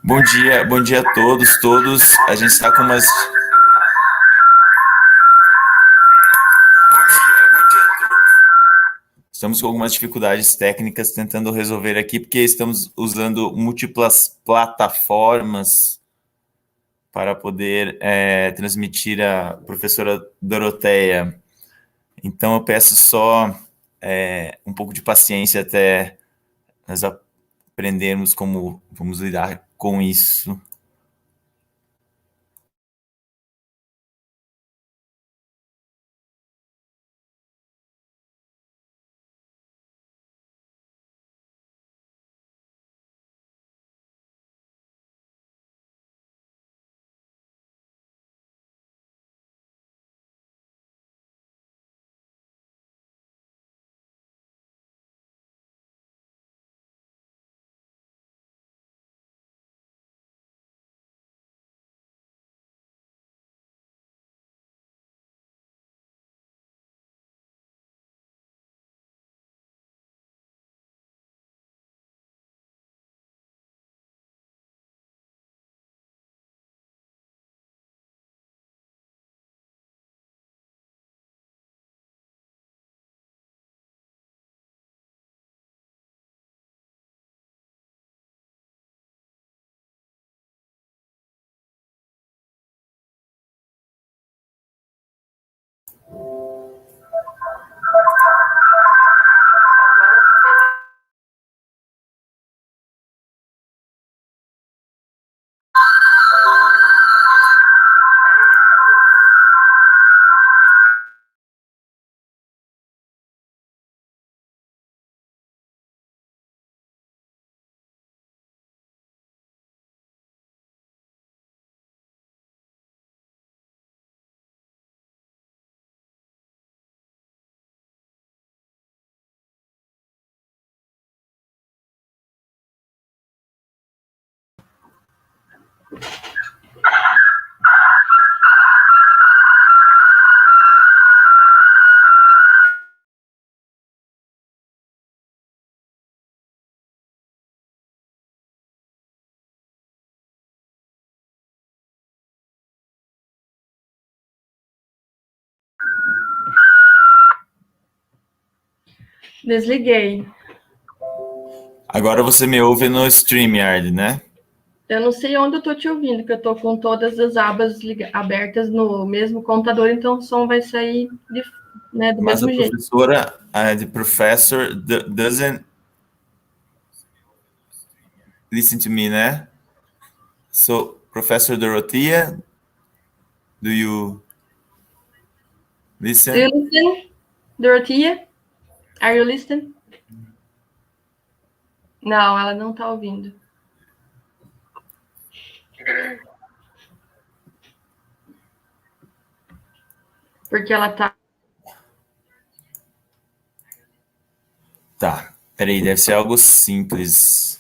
Bom dia a todos. A gente está com umas. Estamos com algumas dificuldades técnicas tentando resolver aqui, porque estamos usando múltiplas plataformas para poder transmitir a professora Dorothea. Então, eu peço só um pouco de paciência até nós aprendermos como vamos lidar com isso. Desliguei. Agora você me ouve no StreamYard, né? Eu não sei onde eu tô te ouvindo, porque eu tô com todas as abas abertas no mesmo computador, então o som vai sair do Mas a mesmo jeito. professora, the professor doesn't listen to me, né? So, Professor Dorothea, do you Do you listen? listen, Dorothea? Are you listening? Não, ela não tá ouvindo. Porque ela tá. Tá, peraí, deve ser algo simples.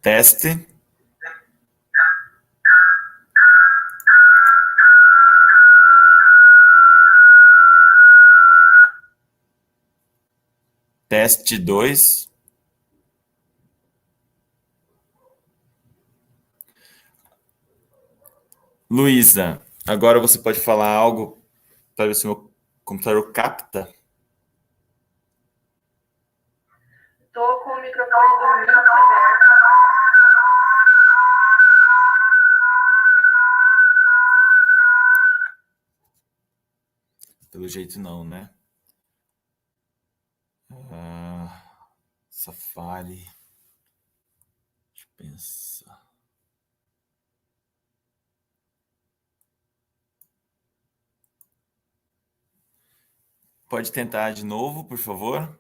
Teste. Teste 2. Luísa, agora você pode falar algo para ver se o meu computador capta. Estou com o microfone do Meet aberto. Pelo jeito não, né? Safari. Deixa eu pensar. Pode tentar de novo, por favor?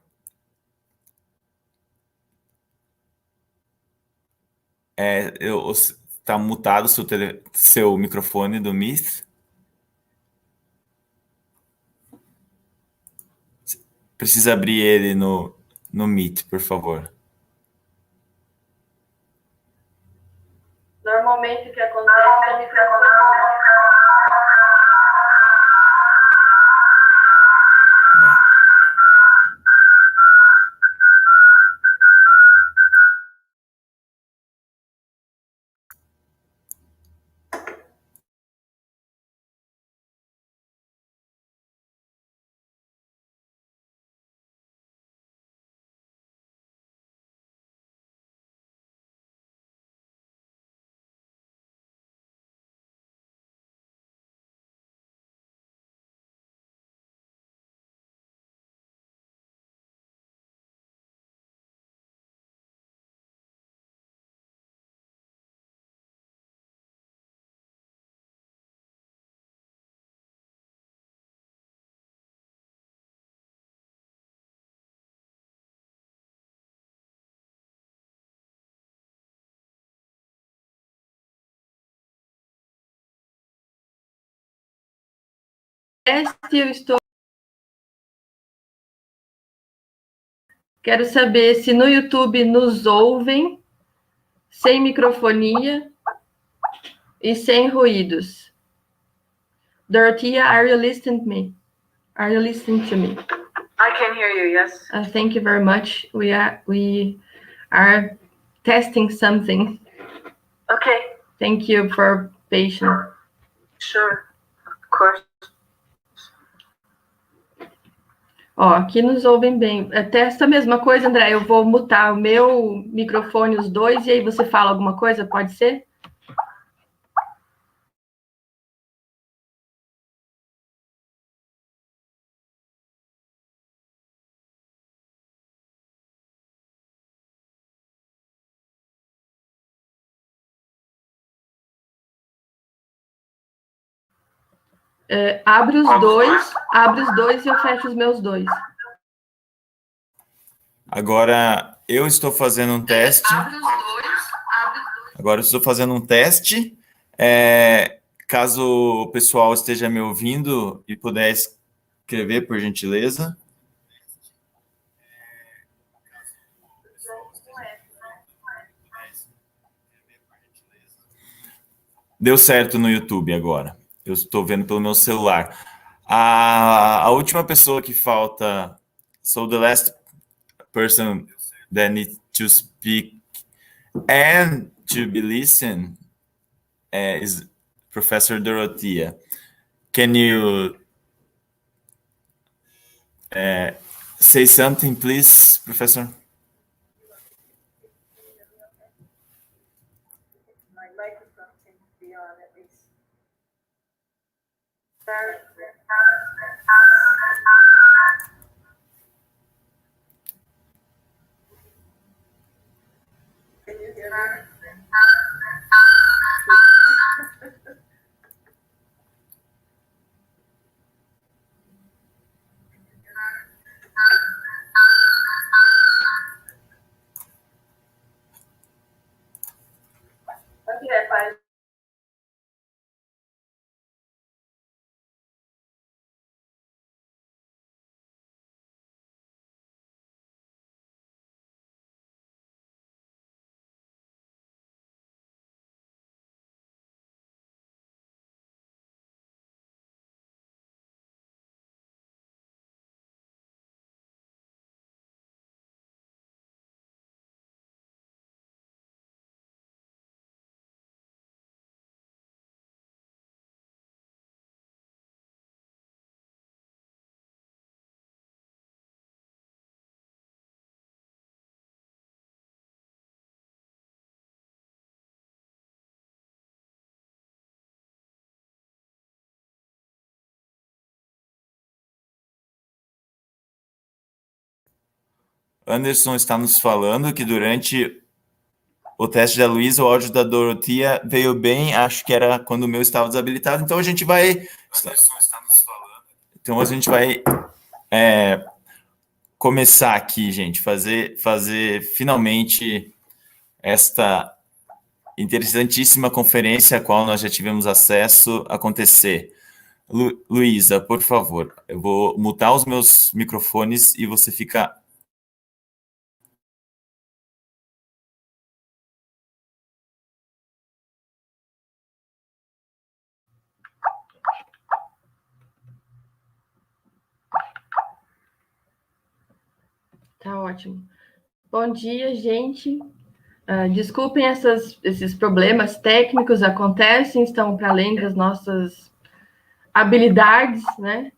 Tá mutado seu microfone do Meet. Precisa abrir ele no Meet, por favor. Normalmente o que acontece é o microfone. Eu estou. Quero saber se no YouTube nos ouvem sem microfonia e sem ruídos. Dorothea, are you listening to me? Are you listening to me? I can hear you, yes. Thank you very much. We are testing something. Okay. Thank you for patience. Sure, of course. Ó, aqui nos ouvem bem. Testa a mesma coisa, André. Eu vou mutar o meu microfone, os dois, e aí você fala alguma coisa, pode ser? Abre os dois e eu fecho os meus dois. Agora eu estou fazendo um teste. Agora eu estou fazendo um teste. Caso o pessoal esteja me ouvindo e puder escrever, por gentileza. Deu certo no YouTube agora. Eu estou vendo pelo meu celular. A última pessoa que falta. So the last person that needs to speak and to be listened is Professor Dorothea. Can you say something, please, Professor? My microphone seems to be on at least. Can you hear me? Okay, fine. Anderson está nos falando que durante o teste da Luísa, o áudio da Dorothea veio bem, acho que era quando o meu estava desabilitado, então a gente vai... Então a gente vai começar aqui, gente, fazer finalmente esta interessantíssima conferência a qual nós já tivemos acesso acontecer. Luísa, por favor, eu vou mutar os meus microfones e você fica... Tá ótimo. Bom dia, gente. Desculpem esses problemas técnicos, acontecem, estão para além das nossas habilidades, né?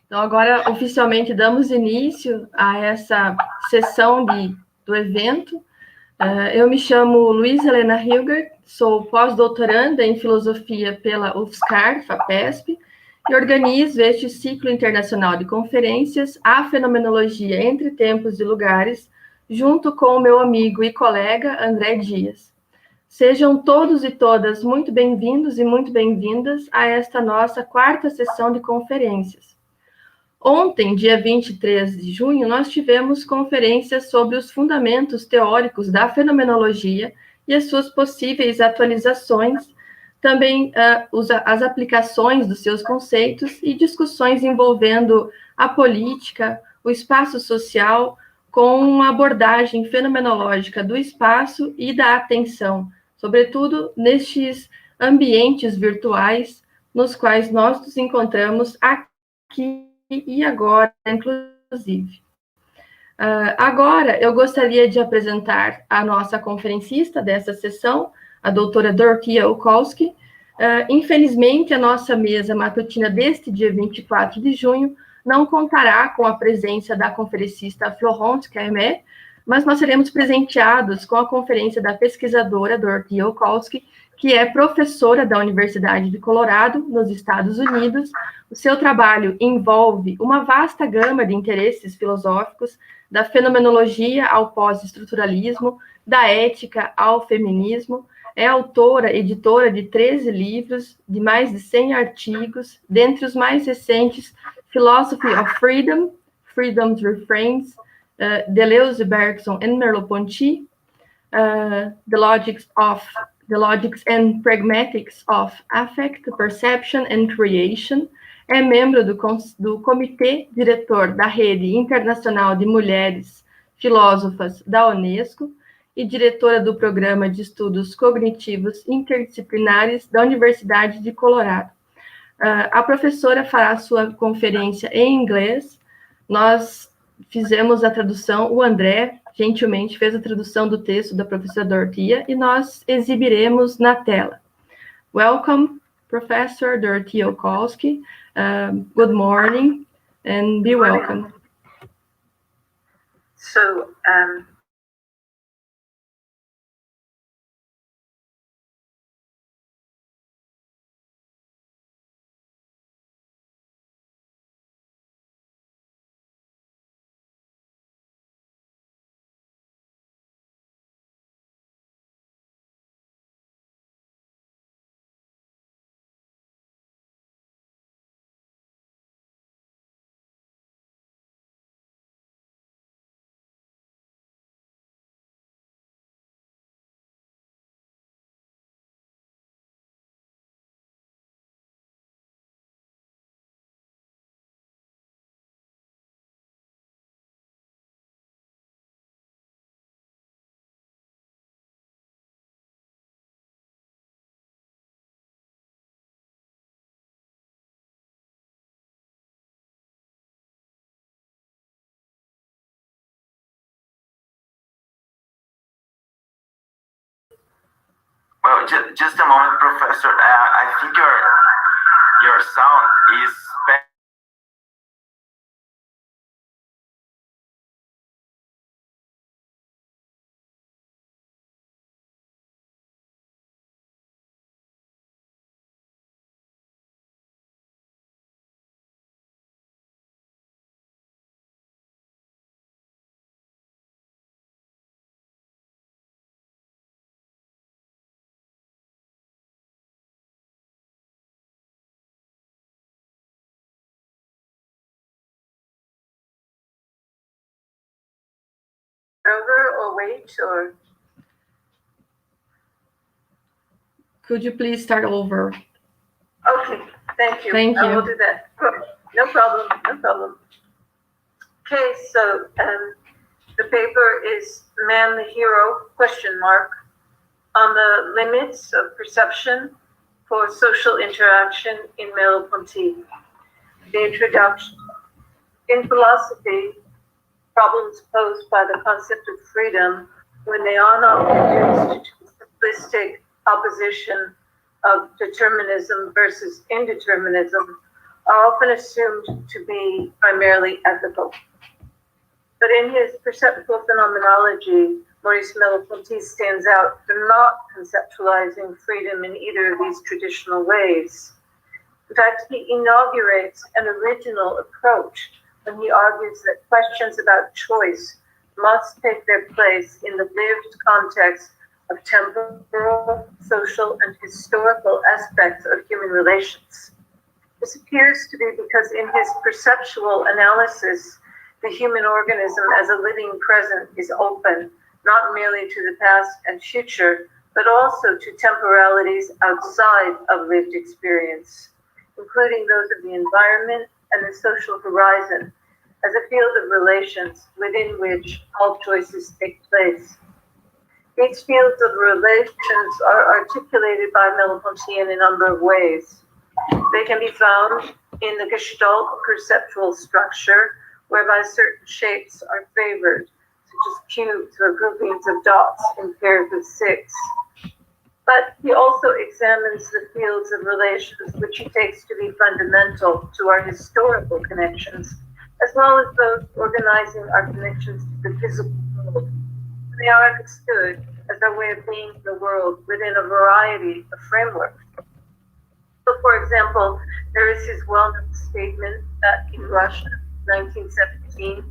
Então, agora, oficialmente, damos início a essa sessão do evento. Eu me chamo Luiz Helena Hilgert, sou pós-doutoranda em filosofia pela UFSCar, FAPESP, e organizo este ciclo internacional de conferências, A Fenomenologia entre Tempos e Lugares, junto com o meu amigo e colega André Dias. Sejam todos e todas muito bem-vindos e muito bem-vindas a esta nossa quarta sessão de conferências. Ontem, dia 23 de junho, nós tivemos conferências sobre os fundamentos teóricos da fenomenologia e as suas possíveis atualizações, também as aplicações dos seus conceitos e discussões envolvendo a política, o espaço social, com uma abordagem fenomenológica do espaço e da atenção, sobretudo nestes ambientes virtuais nos quais nós nos encontramos aqui e agora, inclusive. Agora, eu gostaria de apresentar a nossa conferencista dessa sessão, a doutora Dorothea Olkowski. Infelizmente, a nossa mesa matutina deste dia 24 de junho não contará com a presença da conferencista Florence Cailmet, mas nós seremos presenteados com a conferência da pesquisadora Dorothea Olkowski, que é professora da Universidade de Colorado, nos Estados Unidos. O seu trabalho envolve uma vasta gama de interesses filosóficos, da fenomenologia ao pós-estruturalismo, da ética ao feminismo. É autora, editora de 13 livros, de mais de 100 artigos, dentre os mais recentes, Philosophy of Freedom, Freedom's Refrains, Deleuze, Bergson and Merleau-Ponty, The Logics and Pragmatics of Affect, Perception and Creation. É membro do Comitê Diretor da Rede Internacional de Mulheres Filósofas da Unesco e diretora do Programa de Estudos Cognitivos Interdisciplinares da Universidade de Colorado. A professora fará sua conferência em inglês. Nós fizemos a tradução, o André gentilmente fez a tradução do texto da professora Dorothea e nós exibiremos na tela. Welcome, Professor Dorothea Olkowski. Good morning and be welcome. So, Well, just a moment, Professor. I think your sound is over or wait or? Could you please start over? Okay, thank you. Thank I will you. do that. No problem, no problem. Okay, so the paper is Man the Hero, question mark, on the limits of perception for social interaction in Merleau-Ponty. The introduction. In philosophy, problems posed by the concept of freedom, when they are not reduced to simplistic opposition of determinism versus indeterminism, are often assumed to be primarily ethical. But in his perceptual phenomenology, Maurice Merleau-Ponty stands out for not conceptualizing freedom in either of these traditional ways. In fact, he inaugurates an original approach when he argues that questions about choice must take their place in the lived context of temporal, social, and historical aspects of human relations. This appears to be because in his perceptual analysis, the human organism as a living present is open, not merely to the past and future, but also to temporalities outside of lived experience, including those of the environment and the social horizon, as a field of relations within which all choices take place. These fields of relations are articulated by Merleau-Ponty in a number of ways. They can be found in the Gestalt perceptual structure, whereby certain shapes are favored, such as cubes or groupings of dots in pairs of 6. But he also examines the fields of relations which he takes to be fundamental to our historical connections, as well as those organizing our connections to the physical world. They are understood as our way of being in the world within a variety of frameworks. So, for example, there is his well-known statement that in Russia, 1917,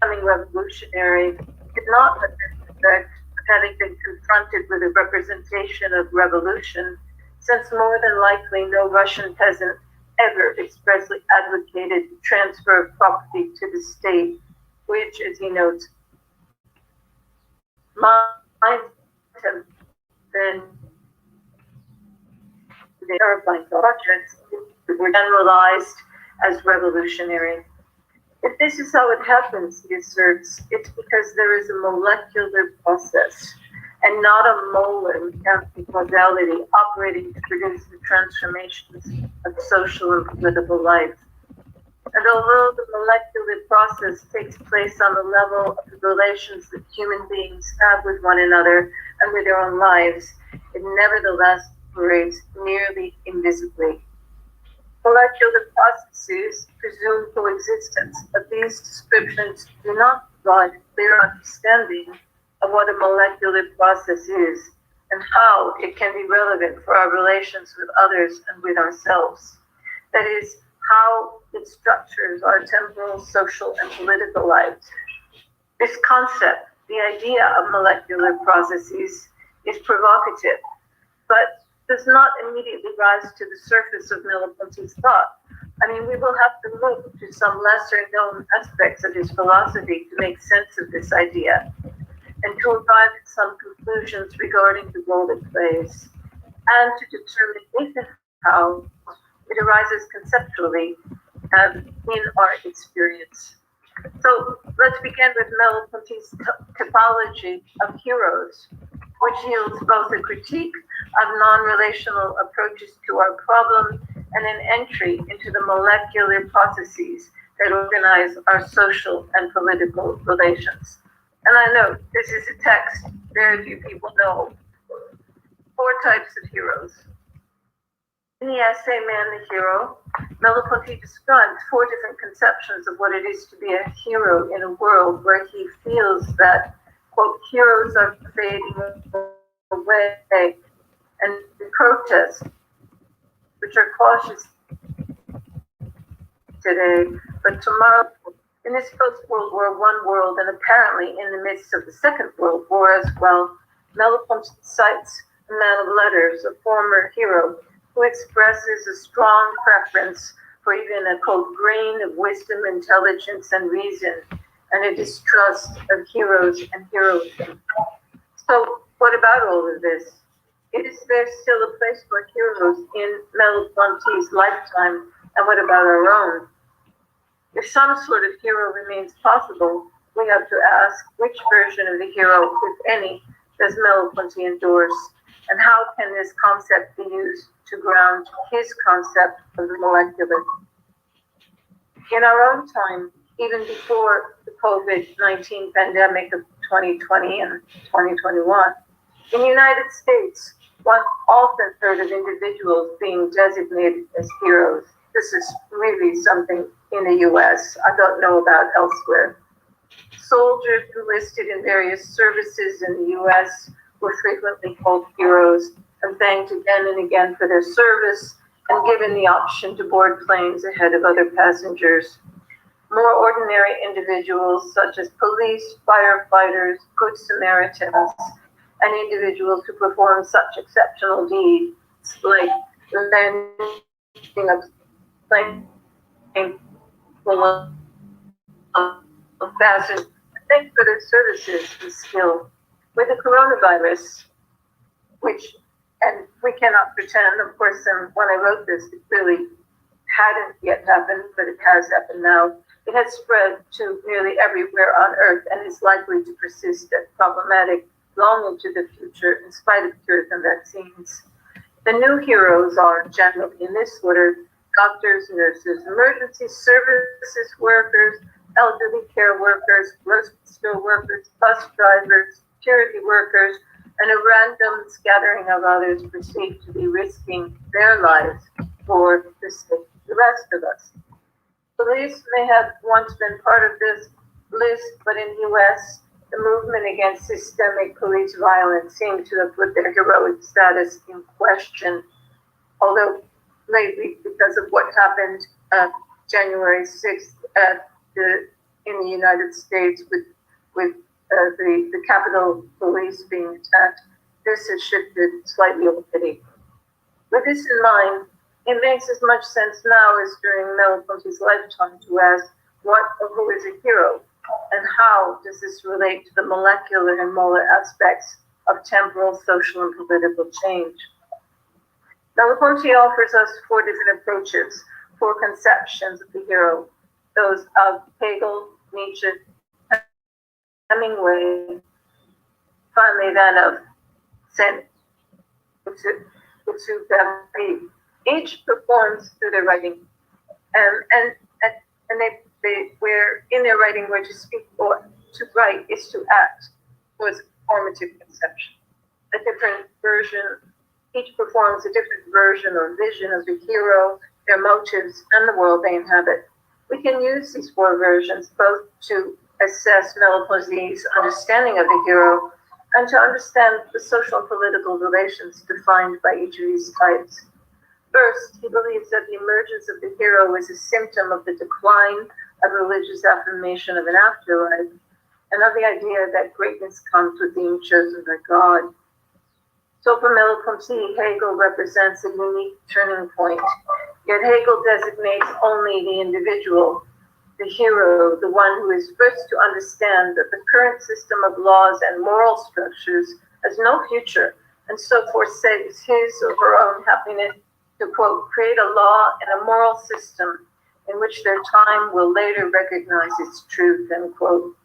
becoming revolutionary could not have been the effect of having been confronted with a representation of revolution, since more than likely no Russian peasant ever expressly advocated the transfer of property to the state, which, as he notes, might have been the terrifying projects that were generalized as revolutionary. If this is how it happens, he asserts, it's because there is a molecular process and not a molar mechanical causality operating to produce the transformations of social and political life. And although the molecular process takes place on the level of the relations that human beings have with one another and with their own lives, it nevertheless operates nearly invisibly. Molecular processes presume coexistence, but these descriptions do not provide a clear understanding of what a molecular process is and how it can be relevant for our relations with others and with ourselves. That is, how it structures our temporal, social, and political lives. This concept, the idea of molecular processes, is provocative, but does not immediately rise to the surface of Merleau-Ponty's thought. I mean, we will have to look to some lesser-known aspects of his philosophy to make sense of this idea and to arrive at some conclusions regarding the role it plays, and to determine if and how it arises conceptually in our experience. So let's begin with Merleau-Ponty's typology of heroes, which yields both a critique of non-relational approaches to our problem and an entry into the molecular processes that organize our social and political relations. And I know this is a text very few people know. 4 types of heroes. In the essay Man the Hero, Merleau-Ponty describes 4 different conceptions of what it is to be a hero in a world where he feels that, quote, heroes are fading away and the protests, which are cautious today, but tomorrow, in this post-World War I world, and apparently in the midst of the Second World War as well, Merleau-Ponty cites a man of letters, a former hero, who expresses a strong preference for even a cold grain of wisdom, intelligence, and reason and a distrust of heroes and heroism. So what about all of this? Is there still a place for heroes in Merleau-Ponty's lifetime, and what about our own? If some sort of hero remains possible, we have to ask which version of the hero, if any, does Merleau-Ponty endorse, and how can this concept be used to ground his concept of the molecular? In our own time, even before the COVID-19 pandemic of 2020 and 2021, in the United States, one often heard of individuals being designated as heroes. This is really something in the US I don't know about elsewhere. Soldiers enlisted in various services in the US were frequently called heroes and thanked again and again for their service and given the option to board planes ahead of other passengers. More ordinary individuals such as police, firefighters, good Samaritans, and individuals who perform such exceptional deeds like landing a plane full of passengers, thank for their services and skill. With the coronavirus, which, and we cannot pretend, of course, when I wrote this, it really hadn't yet happened, but it has happened now. It has spread to nearly everywhere on Earth and is likely to persist as problematic long into the future in spite of cures and vaccines. The new heroes are generally in this order: doctors, nurses, emergency services workers, elderly care workers, grocery store workers, bus drivers, security workers, and a random scattering of others perceived to be risking their lives for the sake of the rest of us. Police may have once been part of this list, but in the US, the movement against systemic police violence seemed to have put their heroic status in question, although lately, because of what happened January 6th in the United States with the Capitol Police being attacked, this has shifted slightly already. With this in mind, it makes as much sense now as during Merleau-Ponty's lifetime to ask what or who is a hero, and how does this relate to the molecular and molar aspects of temporal, social, and political change. Merleau-Ponty offers us 4 different approaches, 4 conceptions of the hero, those of Hegel, Nietzsche, Hemingway, finally then of Saint-Exupéry. Each performs through their writing, and they where in their writing where to speak or to write is to act was formative conception. A different version, each performs a different version or vision of the hero, their motives, and the world they inhabit. We can use these 4 versions both to assess Merleau-Ponty's understanding of the hero and to understand the social and political relations defined by each of these types. First, he believes that the emergence of the hero is a symptom of the decline of religious affirmation of an afterlife, and of the idea that greatness comes with being chosen by God. So for Merleau-Ponty, Hegel represents a unique turning point. Yet Hegel designates only the individual, the hero, the one who is first to understand that the current system of laws and moral structures has no future, and so forsakes his or her own happiness to, quote, create a law and a moral system in which their time will later recognize its truth, end quote.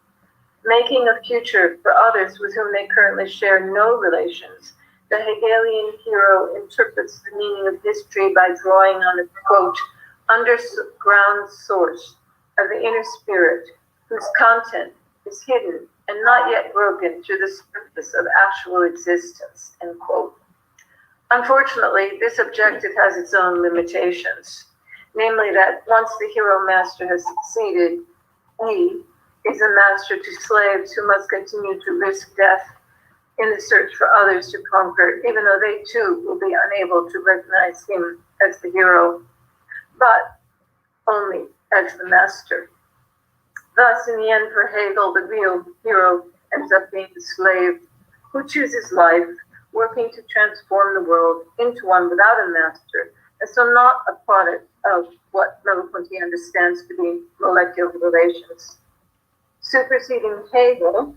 Making a future for others with whom they currently share no relations, the Hegelian hero interprets the meaning of history by drawing on a, quote, underground source of the inner spirit, whose content is hidden and not yet broken through the surface of actual existence, end quote. Unfortunately, this objective has its own limitations, namely that once the hero master has succeeded, he is a master to slaves who must continue to risk death in the search for others to conquer, even though they too will be unable to recognize him as the hero, but only as the master. Thus, in the end, for Hegel, the real hero ends up being the slave who chooses life, working to transform the world into one without a master, and so not a product of what Merleau-Ponty understands to be molecular relations. Superseding Hegel,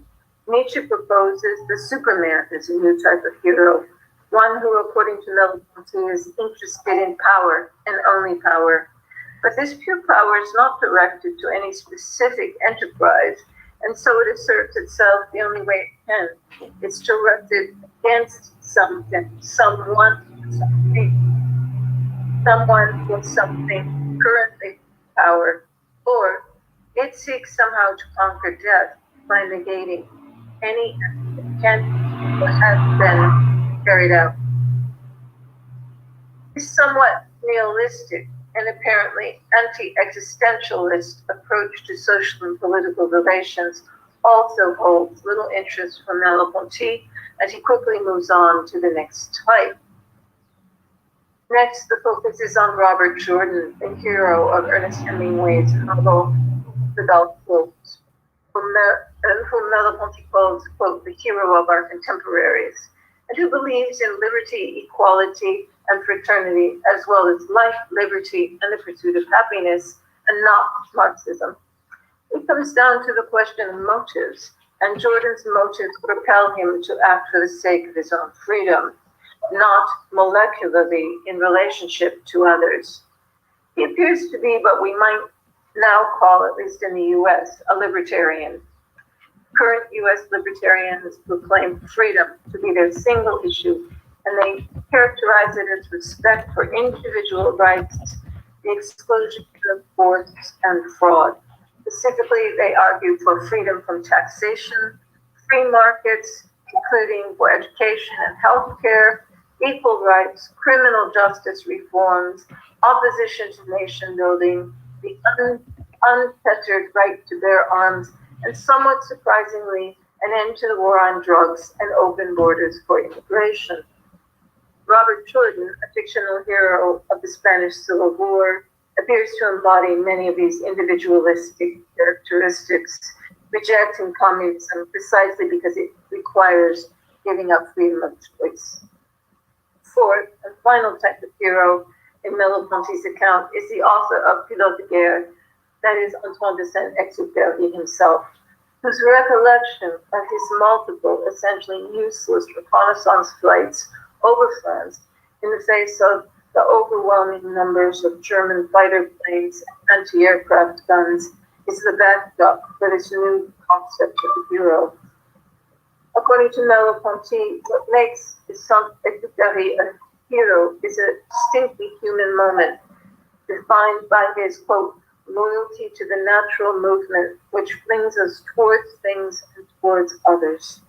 Nietzsche proposes the Superman as a new type of hero, one who, according to Merleau-Ponty, is interested in power and only power. But this pure power is not directed to any specific enterprise, and so it asserts itself the only way it can. It's directed against something, someone, something, someone with something currently power, or it seeks somehow to conquer death by negating any action that can or has been carried out. This somewhat nihilistic and apparently anti-existentialist approach to social and political relations also holds little interest for Merleau-Ponty, as he quickly moves on to the next type. Next, the focus is on Robert Jordan, the hero of Ernest Hemingway's novel The Dark Wolves, whom Merleau-Ponty calls, quote, the hero of our contemporaries, and who believes in liberty, equality, and fraternity, as well as life, liberty, and the pursuit of happiness, and not Marxism. It comes down to the question of motives, and Jordan's motives propel him to act for the sake of his own freedom, not molecularly in relationship to others. He appears to be what we might now call, at least in the US, a libertarian. Current US libertarians proclaim freedom to be their single issue, and they characterize it as respect for individual rights, the exclusion of force and fraud. Specifically, they argue for freedom from taxation, free markets, including for education and healthcare, equal rights, criminal justice reforms, opposition to nation building, the unfettered right to bear arms, and somewhat surprisingly, an end to the war on drugs and open borders for immigration. Robert Jordan, a fictional hero of the Spanish Civil War, appears to embody many of these individualistic characteristics, rejecting communism precisely because it requires giving up freedom of choice. Fourth and final type of hero in Merleau-Ponty's account is the author of Pilote de Guerre, that is Antoine de Saint-Exupéry himself, whose recollection of his multiple, essentially useless reconnaissance flights over France in the face of the overwhelming numbers of German fighter planes and anti-aircraft guns is the backdrop for this new concept of the hero. According to Merleau-Ponty, what makes Saint-Exupéry a hero is a distinctly human moment, defined by his, quote, loyalty to the natural movement which flings us towards things and towards others.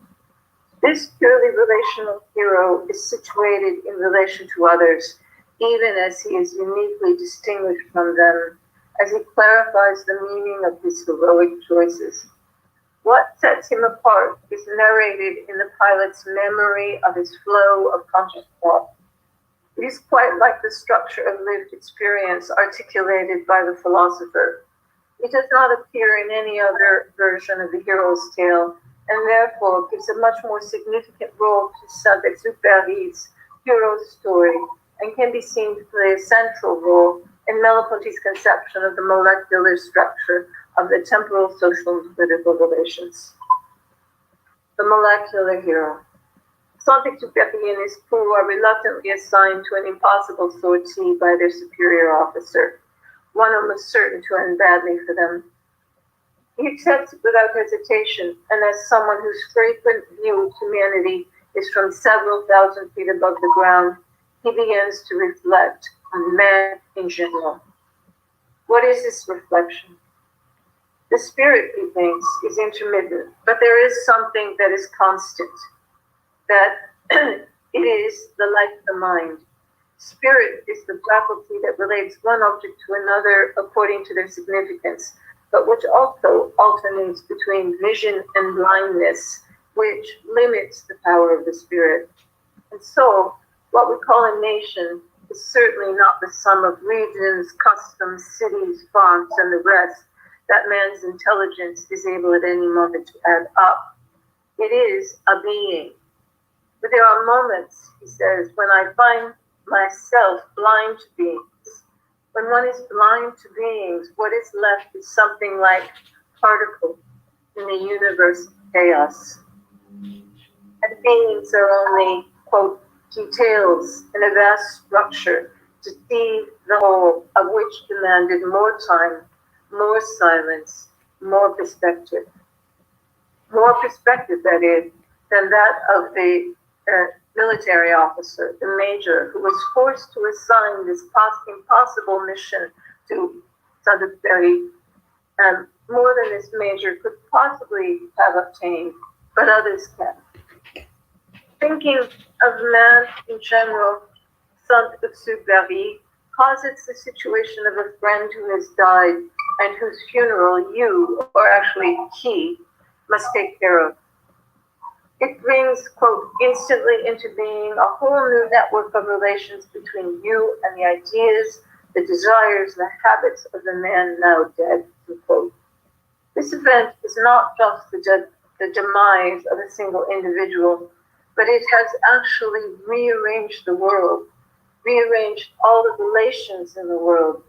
This purely relational hero is situated in relation to others, even as he is uniquely distinguished from them, as he clarifies the meaning of his heroic choices. What sets him apart is narrated in the pilot's memory of his flow of conscious thought. It is quite like the structure of lived experience articulated by the philosopher. It does not appear in any other version of the hero's tale, and therefore gives a much more significant role to Saint-Exupéry's hero's story, and can be seen to play a central role in Merleau-Ponty's conception of the molecular structure of the temporal, social, and political relations. The molecular hero. Saint-Exupéry and his crew are reluctantly assigned to an impossible sortie by their superior officer, one almost certain to end badly for them. He accepts it without hesitation, and as someone whose frequent view of humanity is from several thousand feet above the ground, he begins to reflect on man in general. What is this reflection? The spirit, he thinks, is intermittent, but there is something that is constant, that it is the life of the mind. Spirit is the faculty that relates one object to another according to their significance, but which also alternates between vision and blindness, which limits the power of the spirit. And so, what we call a nation is certainly not the sum of regions, customs, cities, fonts, and the rest that man's intelligence is able at any moment to add up. It is a being. But there are moments, he says, when I find myself blind to beings. When one is blind to beings, what is left is something like particle, in the universe of chaos. And beings are only, quote, details in a vast structure to see the whole, of which demanded more time, more silence, more perspective. More perspective, that is, than that of the military officer, the major, who was forced to assign this impossible mission to Saint-Exupéry, more than this major could possibly have obtained, but others can. Thinking of man in general, Saint-Exupéry posits the situation of a friend who has died and whose funeral you, or actually he, must take care of. It brings, quote, instantly into being a whole new network of relations between you and the ideas, the desires, the habits of the man now dead, unquote. This event is not just the demise of a single individual, but it has actually rearranged the world, rearranged all the relations in the world,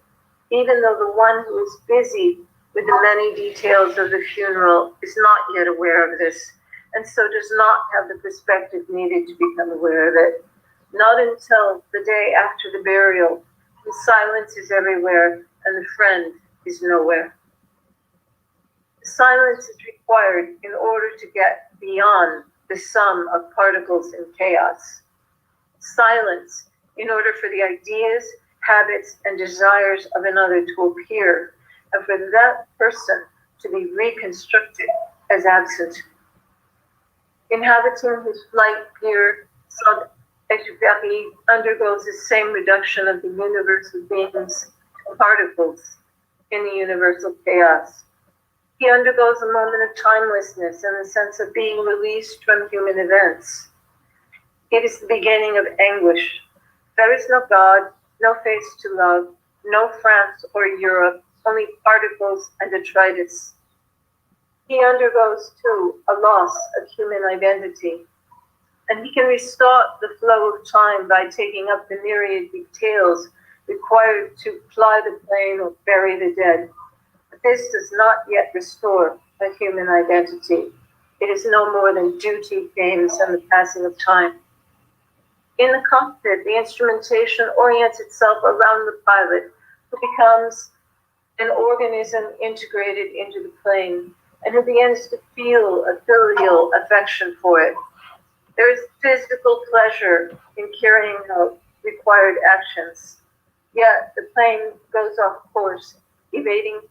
even though the one who is busy with the many details of the funeral is not yet aware of this, and so does not have the perspective needed to become aware of it. Not until the day after the burial, the silence is everywhere and the friend is nowhere. Silence is required in order to get beyond the sum of particles in chaos. Silence in order for the ideas, habits, and desires of another to appear, and for that person to be reconstructed as absent. Inhabiting his flight here, Saint-Exupéry undergoes the same reduction of the universe of beings to particles in the universal chaos. He undergoes a moment of timelessness in the sense of being released from human events. It is the beginning of anguish. There is no God, no face to love, no France or Europe, only particles and detritus. He undergoes, too, a loss of human identity. And he can restart the flow of time by taking up the myriad details required to fly the plane or bury the dead. But this does not yet restore a human identity. It is no more than duty, games, and the passing of time. In the cockpit, the instrumentation orients itself around the pilot, who becomes an organism integrated into the plane, and who begins to feel a filial affection for it. There is physical pleasure in carrying out required actions, yet the plane goes off course, evading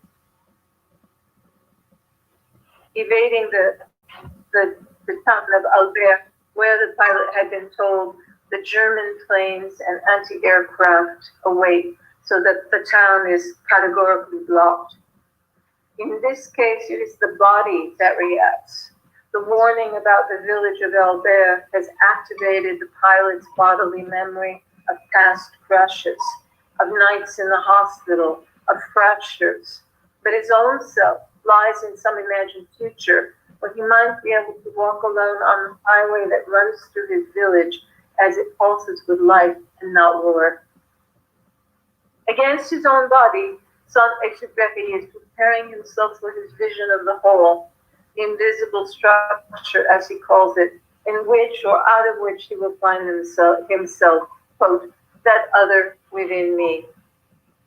the town of Albert, where the pilot had been told the German planes and anti-aircraft await, so that the town is categorically blocked. In this case, it is the body that reacts. The warning about the village of Albert has activated the pilot's bodily memory of past crashes, of nights in the hospital, of fractures. But his own self lies in some imagined future, where he might be able to walk alone on the highway that runs through his village as it pulses with life and not war. Against his own body, Saint-Exupéry is preparing himself for his vision of the whole, the invisible structure, as he calls it, in which or out of which he will find himself, quote, that other within me.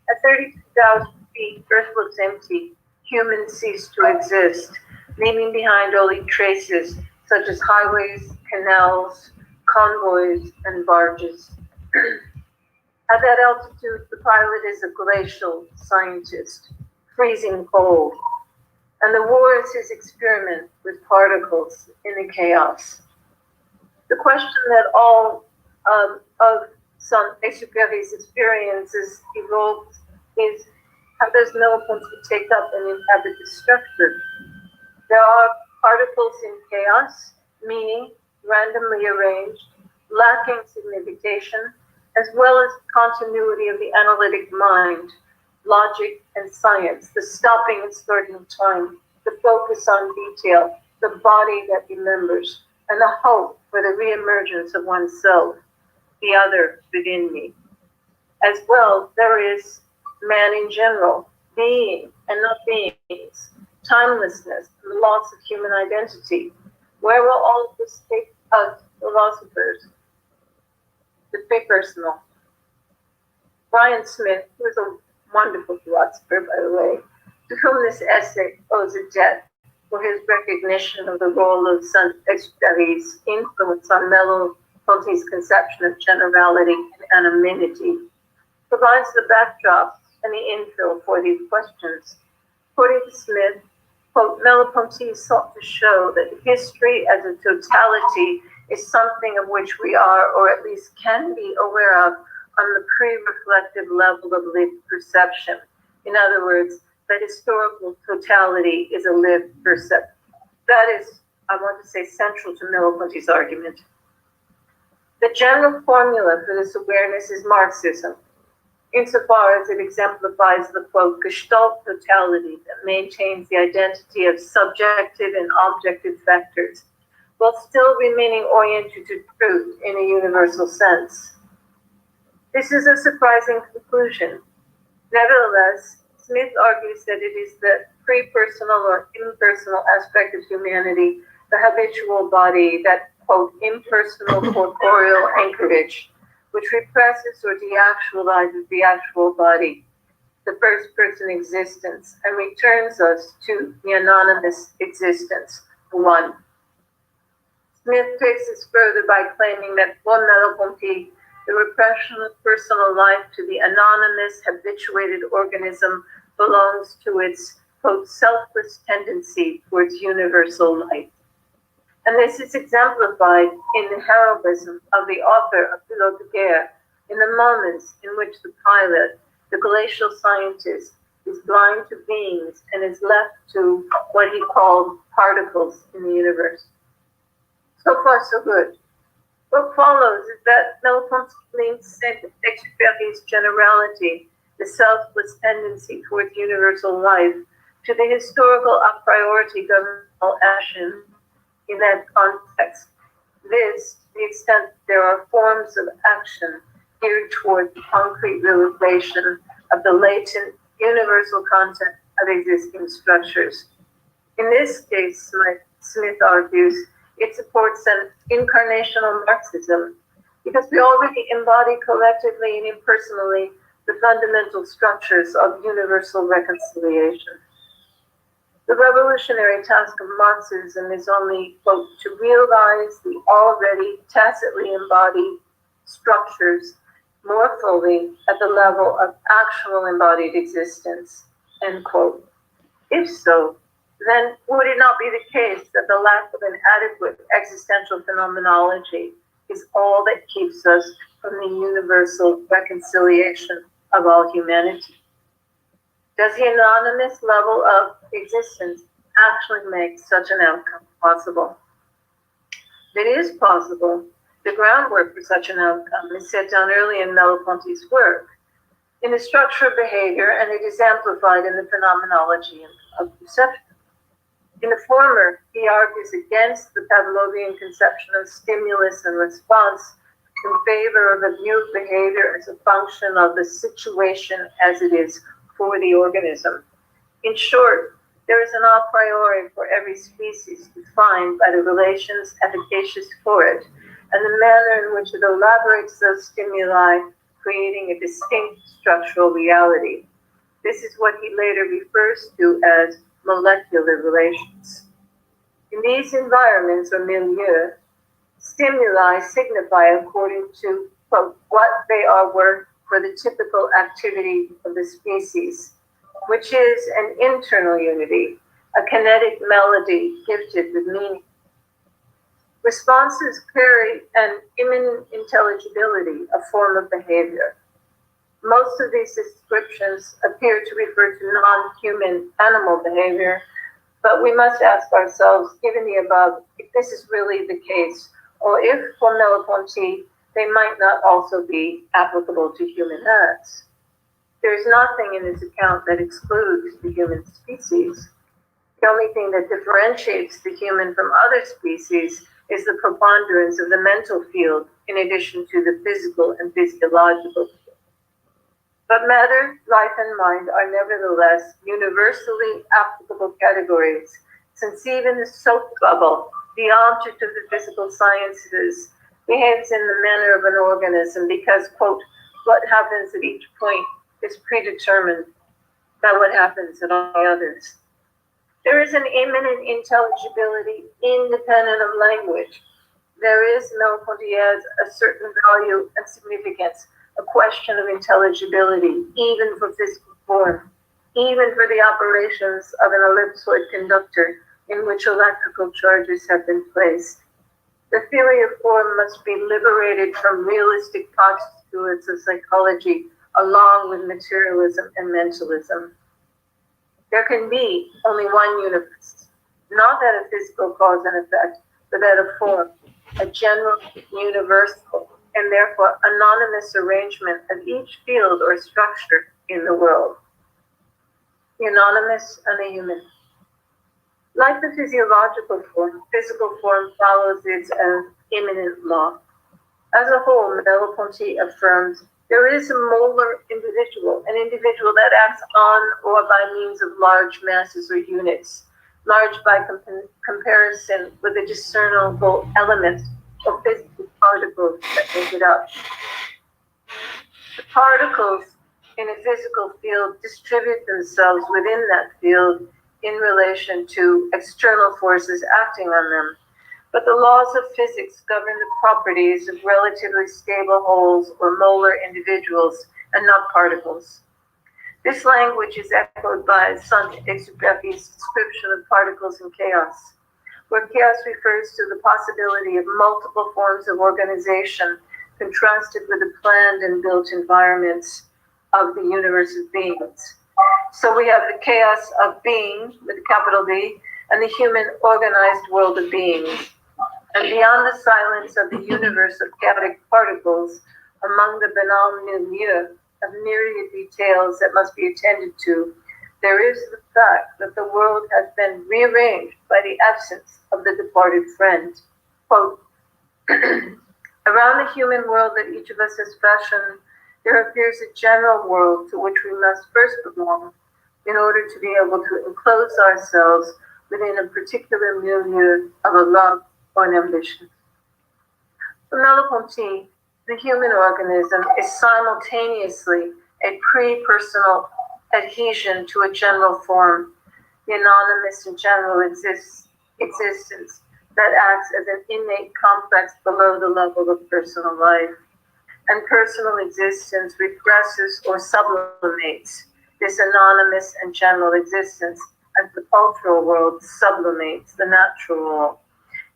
At 32,000 feet, Earth looks empty. Humans cease to exist, leaving behind only traces such as highways, canals, convoys, and barges. At that altitude, the pilot is a glacial scientist, freezing cold, and the war is his experiment with particles in the chaos. The question that all of Saint-Exupéry's experiences evokes is, how does Merleau-Ponty take up and inhabit the structure? There are particles in chaos, meaning randomly arranged, lacking signification, as well as continuity of the analytic mind, logic and science, the stopping and starting time, the focus on detail, the body that remembers, and the hope for the reemergence of oneself, the other within me. As well, there is man in general, being and not beings, timelessness, and the loss of human identity. Where will all of this take us, philosophers? The pre-personal. Brian Smith, who is a wonderful philosopher, by the way, to whom this essay owes a debt for his recognition of the role of Saint-Exupéry's influence on Merleau-Ponty's conception of generality and anonymity, provides the backdrop and the infill for these questions. According to Smith, quote, Merleau-Ponty sought to show that history as a totality is something of which we are, or at least can be, aware of on the pre-reflective level of lived perception. In other words, that historical totality is a lived perception. That is, I want to say, central to Merleau-Ponty's argument. The general formula for this awareness is Marxism, insofar as it exemplifies the, quote, Gestalt totality that maintains the identity of subjective and objective factors, while still remaining oriented to truth in a universal sense. This is a surprising conclusion. Nevertheless, Smith argues that it is the pre-personal or impersonal aspect of humanity, the habitual body, that, quote, impersonal corporeal anchorage, which represses or deactualizes the actual body, the first-person existence, and returns us to the anonymous existence, the one. Smith takes this further by claiming that for Merleau-Ponty, the repression of personal life to the anonymous, habituated organism belongs to its, quote, selfless tendency towards universal life. And this is exemplified in the heroism of the author of Pilote de Guerre, in the moments in which the pilot, the glacial scientist, is blind to beings and is left to what he called particles in the universe. So far, so good. What follows is that Merleau-Ponty links Saint-Exupéry's generality, the selfless tendency towards universal life, to the historical a priori governmental action in that context. This, to the extent there are forms of action geared toward the concrete realization of the latent universal content of existing structures. In this case, Smith argues, it supports an incarnational Marxism because we already embody collectively and impersonally the fundamental structures of universal reconciliation. The revolutionary task of Marxism is only, quote, to realize the already tacitly embodied structures more fully at the level of actual embodied existence, end quote. If so, then would it not be the case that the lack of an adequate existential phenomenology is all that keeps us from the universal reconciliation of all humanity? Does the anonymous level of existence actually make such an outcome possible? If it is possible, the groundwork for such an outcome is set down early in Merleau-Ponty's work, in the structure of behavior, and it is amplified in the phenomenology of perception. In the former, he argues against the Pavlovian conception of stimulus and response in favor of a view of behavior as a function of the situation as it is for the organism. In short, there is an a priori for every species defined by the relations efficacious for it and the manner in which it elaborates those stimuli, creating a distinct structural reality. This is what he later refers to as molecular relations. In these environments or milieu, stimuli signify according to, quote, what they are worth for the typical activity of the species, which is an internal unity, a kinetic melody gifted with meaning. Responses carry an immanent intelligibility, a form of behavior. Most of these descriptions appear to refer to non-human animal behavior, but we must ask ourselves, given the above, if this is really the case, or if, for Merleau-Ponty, they might not also be applicable to human acts. There is nothing in this account that excludes the human species. The only thing that differentiates the human from other species is the preponderance of the mental field in addition to the physical and physiological field. But matter, life, and mind are nevertheless universally applicable categories, since even the soap bubble, the object of the physical sciences, behaves in the manner of an organism because, quote, what happens at each point is predetermined by what happens at all the others. There is an immanent intelligibility independent of language. There is, Merleau-Ponty adds, a certain value and significance, a question of intelligibility, even for physical form, even for the operations of an ellipsoid conductor in which electrical charges have been placed. The theory of form must be liberated from realistic postulates of psychology along with materialism and mentalism. There can be only one universe, not that of physical cause and effect, but that of form, a general, universal, and therefore anonymous arrangement of each field or structure in the world. The anonymous and the human. Like the physiological form, physical form follows its own immanent law. As a whole, Merleau-Ponty affirms there is a molar individual, an individual that acts on or by means of large masses or units, large by comparison with the discernible elements or physical particles that make it up. The particles in a physical field distribute themselves within that field in relation to external forces acting on them. But the laws of physics govern the properties of relatively stable wholes or molar individuals and not particles. This language is echoed by Saint-Exupéry's description of particles in chaos, where chaos refers to the possibility of multiple forms of organization contrasted with the planned and built environments of the universe of beings. So we have the chaos of being, with a capital B, and the human organized world of beings. And beyond the silence of the universe of chaotic particles, among the banal milieu of myriad details that must be attended to, there is the fact that the world has been rearranged by the absence of the departed friend. Quote, around the human world that each of us has fashioned, there appears a general world to which we must first belong in order to be able to enclose ourselves within a particular milieu of a love or an ambition. For Merleau-Ponty, the human organism is simultaneously a pre-personal adhesion to a general form, the anonymous and general existence that acts as an innate complex below the level of personal life. And personal existence represses or sublimates this anonymous and general existence as the cultural world sublimates the natural world.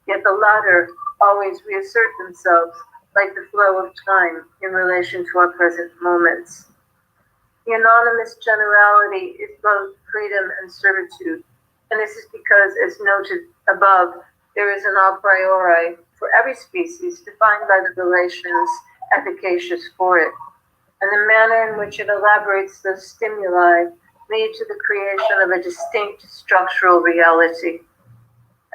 Yet the latter always reassert themselves like the flow of time in relation to our present moments. The anonymous generality is both freedom and servitude, and this is because, as noted above, there is an a priori for every species defined by the relations efficacious for it, and the manner in which it elaborates those stimuli lead to the creation of a distinct structural reality.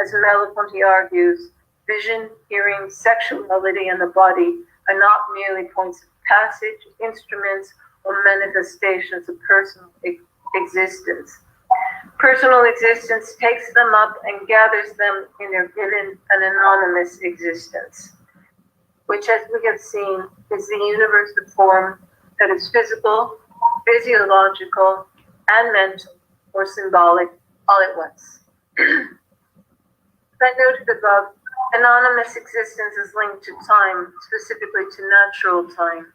As Merleau-Ponty argues, vision, hearing, sexuality, and the body are not merely points of passage, instruments, or manifestations of personal existence. Personal existence takes them up and gathers them in their given and anonymous existence, which, as we have seen, is the universe of form that is physical, physiological, and mental, or symbolic, all at once. As I noted above, anonymous existence is linked to time, specifically to natural time,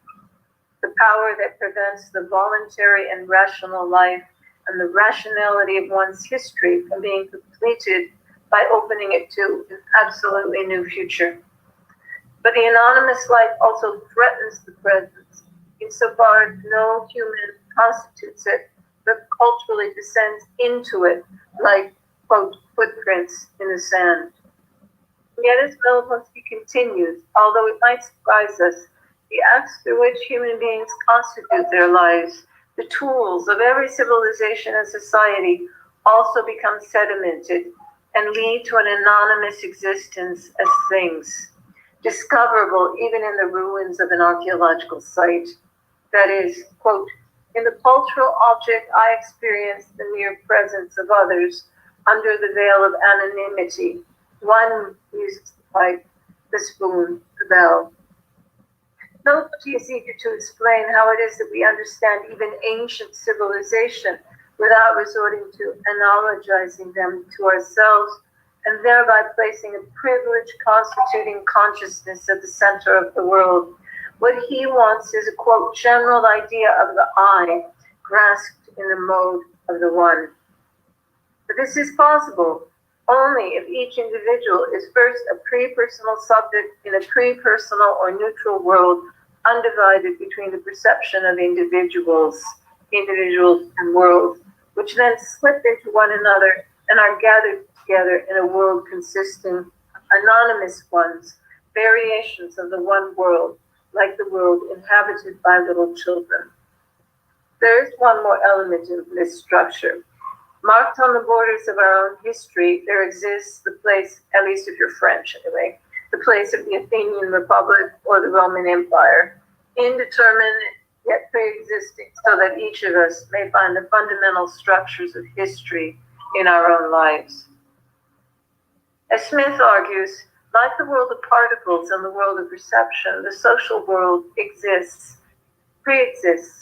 the power that prevents the voluntary and rational life and the rationality of one's history from being completed by opening it to an absolutely new future. But the anonymous life also threatens the present, insofar as no human constitutes it, but culturally descends into it, like, quote, footprints in the sand. Yet as Merleau-Ponty continues, although it might surprise us, the acts through which human beings constitute their lives, the tools of every civilization and society, also become sedimented and lead to an anonymous existence as things, discoverable even in the ruins of an archaeological site. That is, quote, In the cultural object, I experience the mere presence of others under the veil of anonymity. One uses the pipe, the spoon, the bell. Merleau-Ponty is eager to explain how it is that we understand even ancient civilization without resorting to analogizing them to ourselves, and thereby placing a privilege constituting consciousness at the center of the world. What he wants is a, quote, general idea of the I, grasped in the mode of the one. But this is possible only if each individual is first a pre-personal subject in a pre-personal or neutral world, undivided between the perception of individuals and worlds, which then slip into one another and are gathered together in a world consisting of anonymous ones, variations of the one world, like the world inhabited by little children. There is one more element in this structure. Marked on the borders of our own history, there exists the place, at least if you're French anyway, the place of the Athenian Republic or the Roman Empire, indeterminate yet pre-existing, so that each of us may find the fundamental structures of history in our own lives. As Smith argues, like the world of particles and the world of perception, the social world pre-exists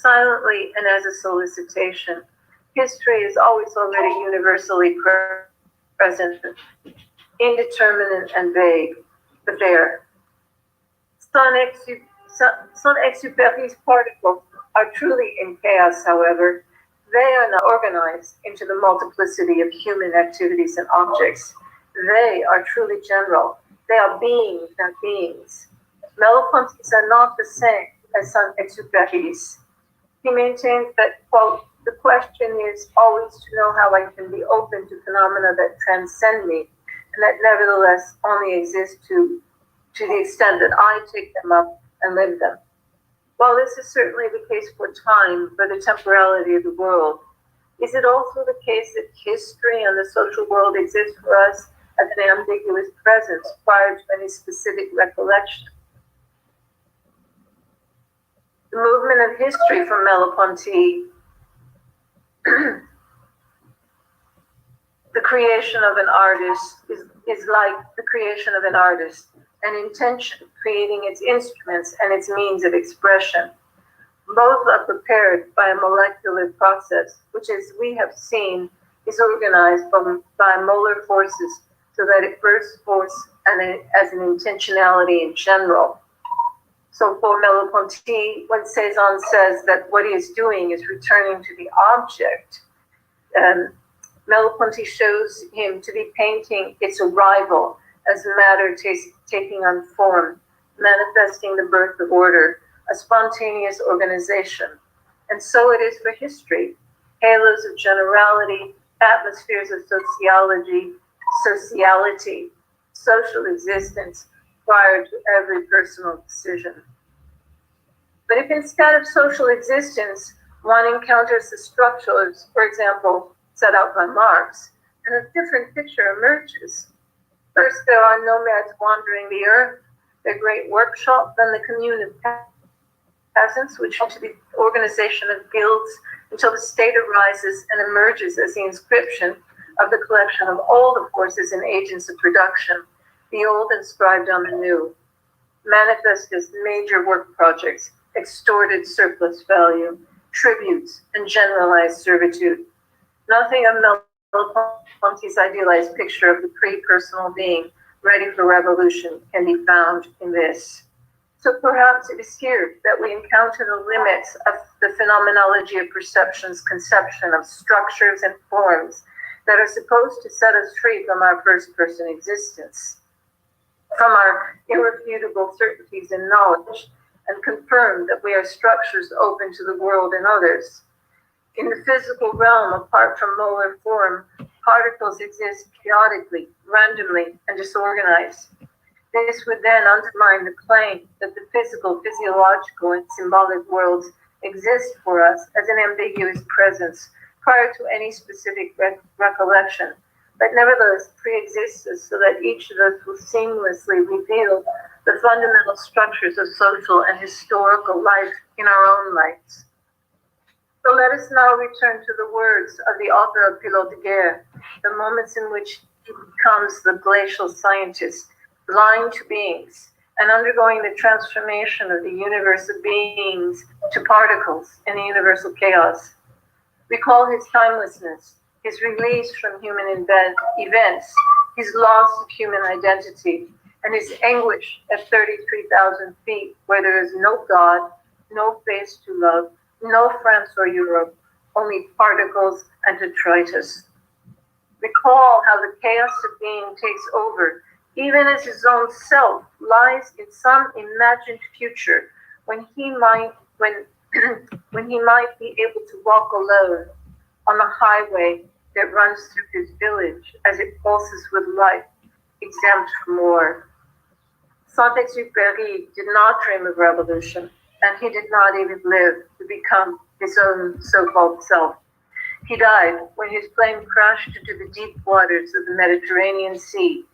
silently and as a solicitation. History is always already universally present, indeterminate and vague, but there. Saint-Exupéry's particles are truly in chaos, however. They are not organized into the multiplicity of human activities and objects. They are truly general. They are beings, not beings. Merleau-Ponty's are not the same as Saint-Exupéry's. He maintains that, quote, the question is always to know how I can be open to phenomena that transcend me, and that nevertheless only exist to the extent that I take them up and live them. While this is certainly the case for time, for the temporality of the world, is it also the case that history and the social world exist for us as an ambiguous presence prior to any specific recollection? The movement of history from Merleau-Ponty, the creation of an artist is like the creation of an artist, an intention creating its instruments and its means of expression. Both are prepared by a molecular process, which, as we have seen, is organized by molar forces so that it bursts forth as an intentionality in general. So for Merleau-Ponty, when Cézanne says that what he is doing is returning to the object, Merleau-Ponty shows him to be painting its arrival as matter taking on form, manifesting the birth of order, a spontaneous organization. And so it is for history, halos of generality, atmospheres of sociality, social existence prior to every personal decision. But if instead of social existence, one encounters the structures, for example, set out by Marx, and a different picture emerges. First, there are nomads wandering the earth, their great workshop, then the commune of peasants, which into the organization of guilds, until the state arises and emerges as the inscription of the collection of all the forces and agents of production, the old inscribed on the new, manifest as major work projects, extorted surplus value, tributes, and generalized servitude. Nothing of Merleau-Ponty's idealized picture of the pre-personal being ready for revolution can be found in this. So perhaps it is here that we encounter the limits of the phenomenology of perception's conception of structures and forms that are supposed to set us free from our first-person existence, from our irrefutable certainties and knowledge, and confirm that we are structures open to the world and others. In the physical realm, apart from molar form, particles exist chaotically, randomly, and disorganized. This would then undermine the claim that the physical, physiological, and symbolic worlds exist for us as an ambiguous presence prior to any specific recollection, but nevertheless pre-exists us so that each of us will seamlessly reveal the fundamental structures of social and historical life in our own lives. So let us now return to the words of the author of Pilote de Guerre, the moments in which he becomes the glacial scientist, blind to beings, and undergoing the transformation of the universe of beings to particles in the universal chaos. Recall his timelessness, his release from human events, his loss of human identity, and his anguish at 33,000 feet, where there is no God, no face to love, no France or Europe, only particles and detritus. Recall how the chaos of being takes over, even as his own self lies in some imagined future when he might when he might be able to walk alone on the highway that runs through his village as it pulses with life, exempt from war. Saint-Exupéry did not dream of revolution, and he did not even live to become his own so-called self. He died when his plane crashed into the deep waters of the Mediterranean Sea,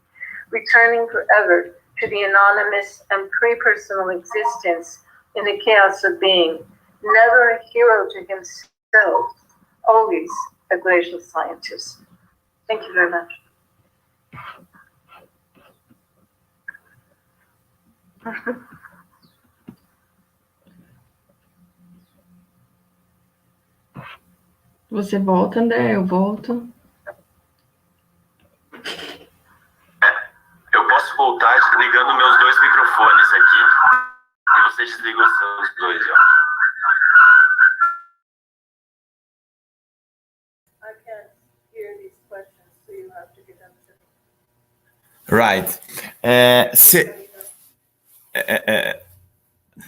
returning forever to the anonymous and pre-personal existence in the chaos of being, never a hero to himself, always a glacial scientist. Thank you very much. Você volta, André, eu volto. Eu posso voltar desligando meus dois microfones aqui e você desliga os seus dois, ó. I can't hear these questions, so you have to give them to me. Right.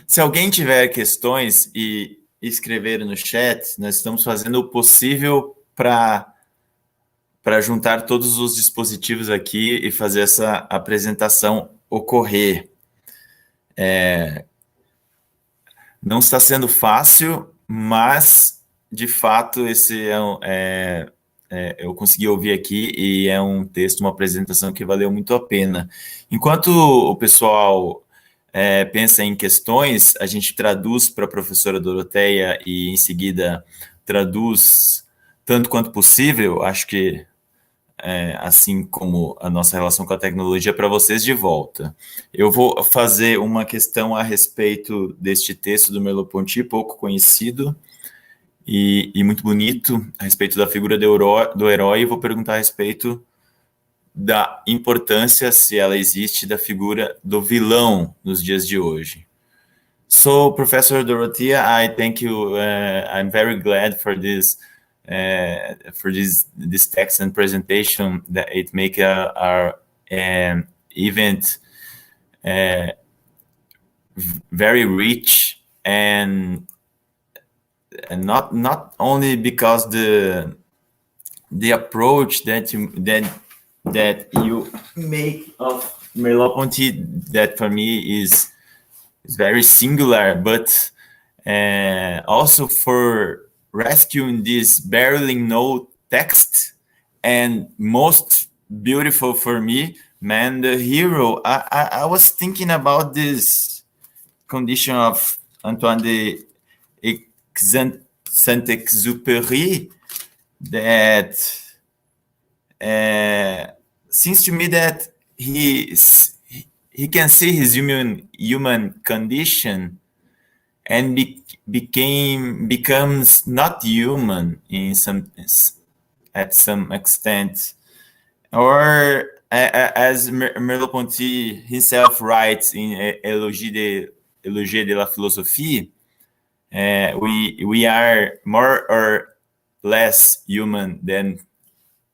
Se alguém tiver questões e escrever no chat, nós estamos fazendo o possível para juntar todos os dispositivos aqui e fazer essa apresentação ocorrer. Não está sendo fácil, mas, de fato, esse eu consegui ouvir aqui e é um texto, uma apresentação que valeu muito a pena. Enquanto o pessoal pensa em questões, a gente traduz para a professora Dorothea e, em seguida, traduz tanto quanto possível, acho que assim como a nossa relação com a tecnologia, para vocês de volta. Eu vou fazer uma questão a respeito deste texto do Merleau-Ponty, pouco conhecido e muito bonito, a respeito da figura do herói, e vou perguntar a respeito da importância, se ela existe, da figura do vilão nos dias de hoje. So, Professor Dorothea, I thank you. I'm very glad for this text and presentation that it make our event very rich and not only because the approach that you make of Merleau-Ponty, that for me is very singular, but also for rescuing this barely known text, and most beautiful for me, man, the hero. I was thinking about this condition of Antoine de Saint-Exupéry that seems to me that he can see his human condition and becomes not human at some extent, or as Merleau-Ponty himself writes in Éloge de la philosophie, we are more or less human than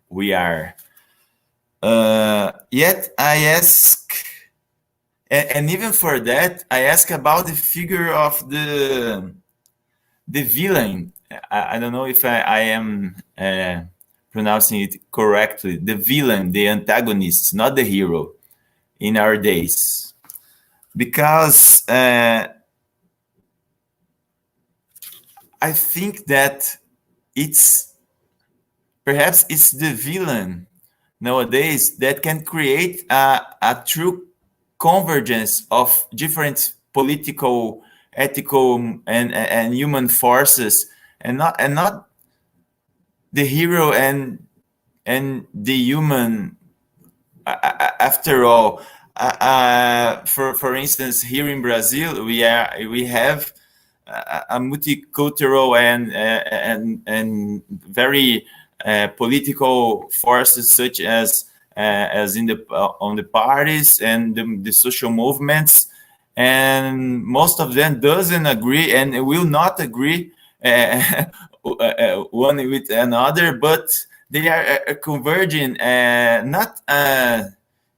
we are. Yet I ask, and even for that, I ask about the figure of the villain. I don't know if I am pronouncing it correctly. The villain, the antagonist, not the hero, in our days, because I think that perhaps it's the villain nowadays that can create a true convergence of different political, ethical, and human forces and not the hero and the human. After all, for instance, here in Brazil, we have a multicultural and very political forces, such as in the on the parties and the social movements, and most of them doesn't agree and will not agree one with another, but they are converging, not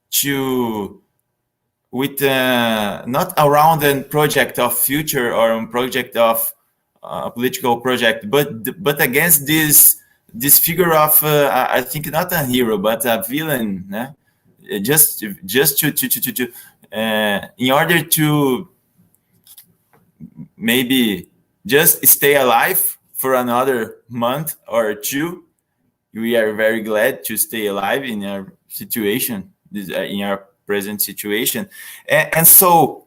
to with not around a project of future or a project of political project, but against this figure of I think not a hero but a villain, just to in order to maybe just stay alive for another month or two. We are very glad to stay alive in our situation, in our present situation, and so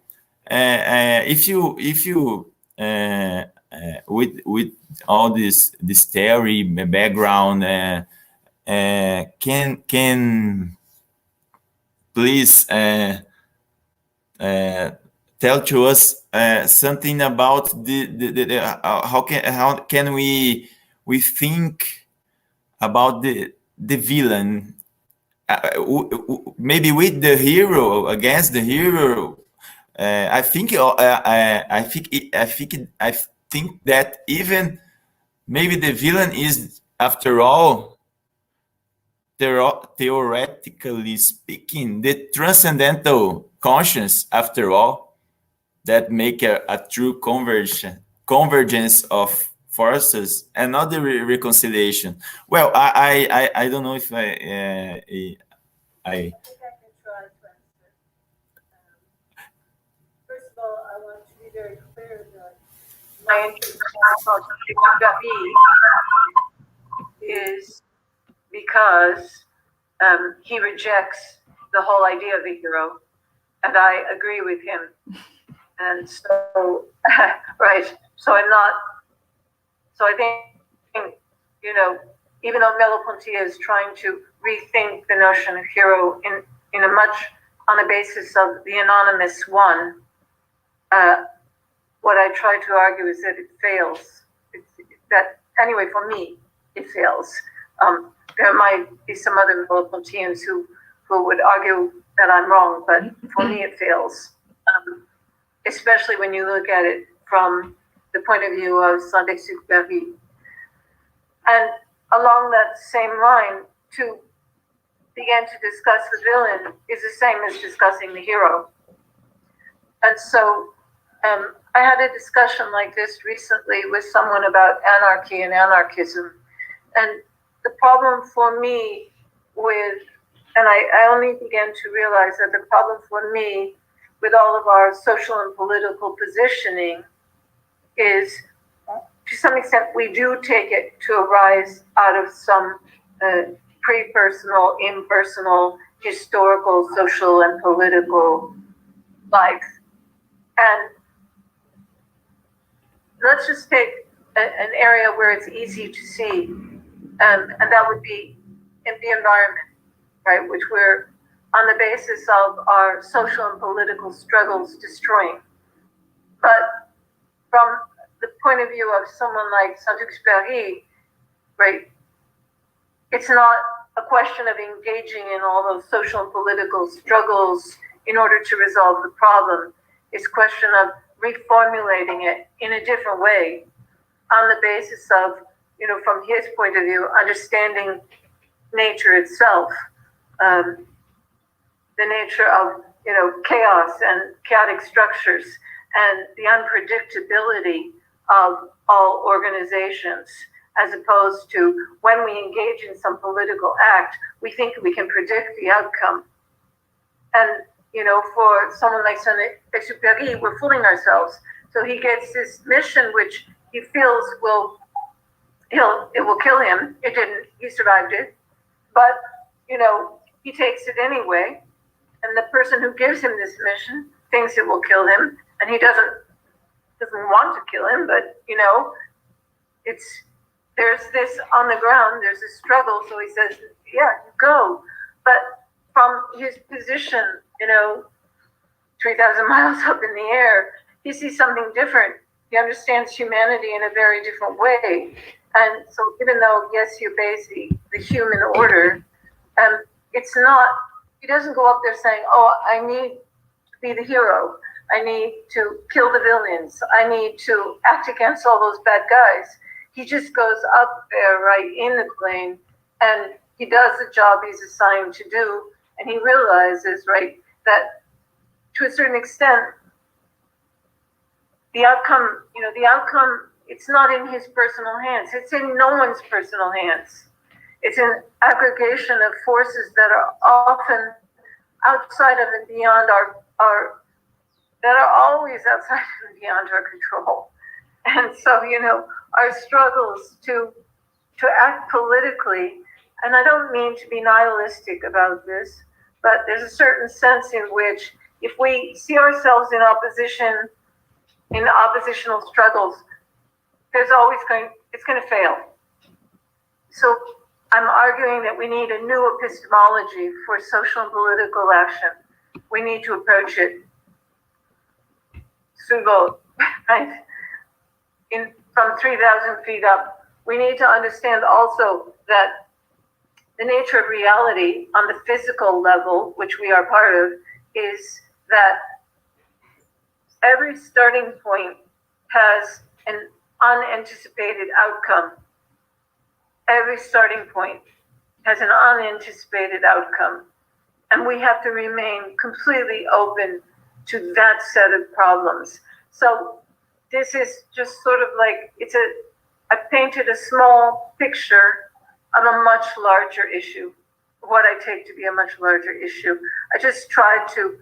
if you with all this theory background, can please tell to us something about how can we think about the villain, maybe with the hero, against the hero. I think that even maybe the villain is, after all, theoretically speaking, the transcendental conscience, after all, that make a true convergence of forces and not the reconciliation. Well, I don't know if I think I can try to answer. First of all, I want to be very clear that my interest is because he rejects the whole idea of a hero, and I agree with him. And so, right. So I'm not. So I think, even though Merleau-Ponty is trying to rethink the notion of hero in a much on a basis of the anonymous one, what I try to argue is that it fails. That anyway, for me, it fails. There might be some other Merleau-Pontians who would argue that I'm wrong, but for me, it fails. Especially when you look at it from the point of view of Saint-Exupéry. And along that same line, to begin to discuss the villain is the same as discussing the hero. And so I had a discussion like this recently with someone about anarchy and anarchism. And the problem for me and I only began to realize that the problem for me with all of our social and political positioning is, to some extent, we do take it to arise out of some pre-personal, impersonal, historical, social, and political life. And let's just take an area where it's easy to see, and that would be in the environment, right, which we're on the basis of our social and political struggles destroying. But from the point of view of someone like Saint-Exupéry, right, it's not a question of engaging in all those social and political struggles in order to resolve the problem. It's a question of reformulating it in a different way on the basis of, from his point of view, understanding nature itself, the nature of, chaos and chaotic structures and the unpredictability of all organizations, as opposed to when we engage in some political act, we think we can predict the outcome. And, for someone like Saint-Exupéry, we're fooling ourselves. So he gets this mission, which he feels it will kill him. It didn't, he survived it. But, he takes it anyway. And the person who gives him this mission thinks it will kill him. And he doesn't want to kill him, but, there's this on the ground, there's a struggle, so he says, yeah, go. But from his position, 3,000 miles up in the air, he sees something different. He understands humanity in a very different way. And so even though, yes, he obeys the human order, it's not, he doesn't go up there saying, oh, I need to be the hero. I need to kill the villains. I need to act against all those bad guys. He just goes up there right in the plane and he does the job he's assigned to do. And he realizes, right, that to a certain extent, the outcome, it's not in his personal hands. It's in no one's personal hands. It's an aggregation of forces that are often outside of and beyond that are always outside and beyond our control. And so, our struggles to act politically, and I don't mean to be nihilistic about this, but there's a certain sense in which if we see ourselves in oppositional struggles, it's going to fail. So I'm arguing that we need a new epistemology for social and political action. We need to approach it right? From 3,000 feet up. We need to understand also that the nature of reality on the physical level, which we are part of, is that every starting point has an unanticipated outcome. Every starting point has an unanticipated outcome. And we have to remain completely open to that set of problems. So this is just sort of like, I painted a small picture of a much larger issue, what I take to be a much larger issue. I just tried to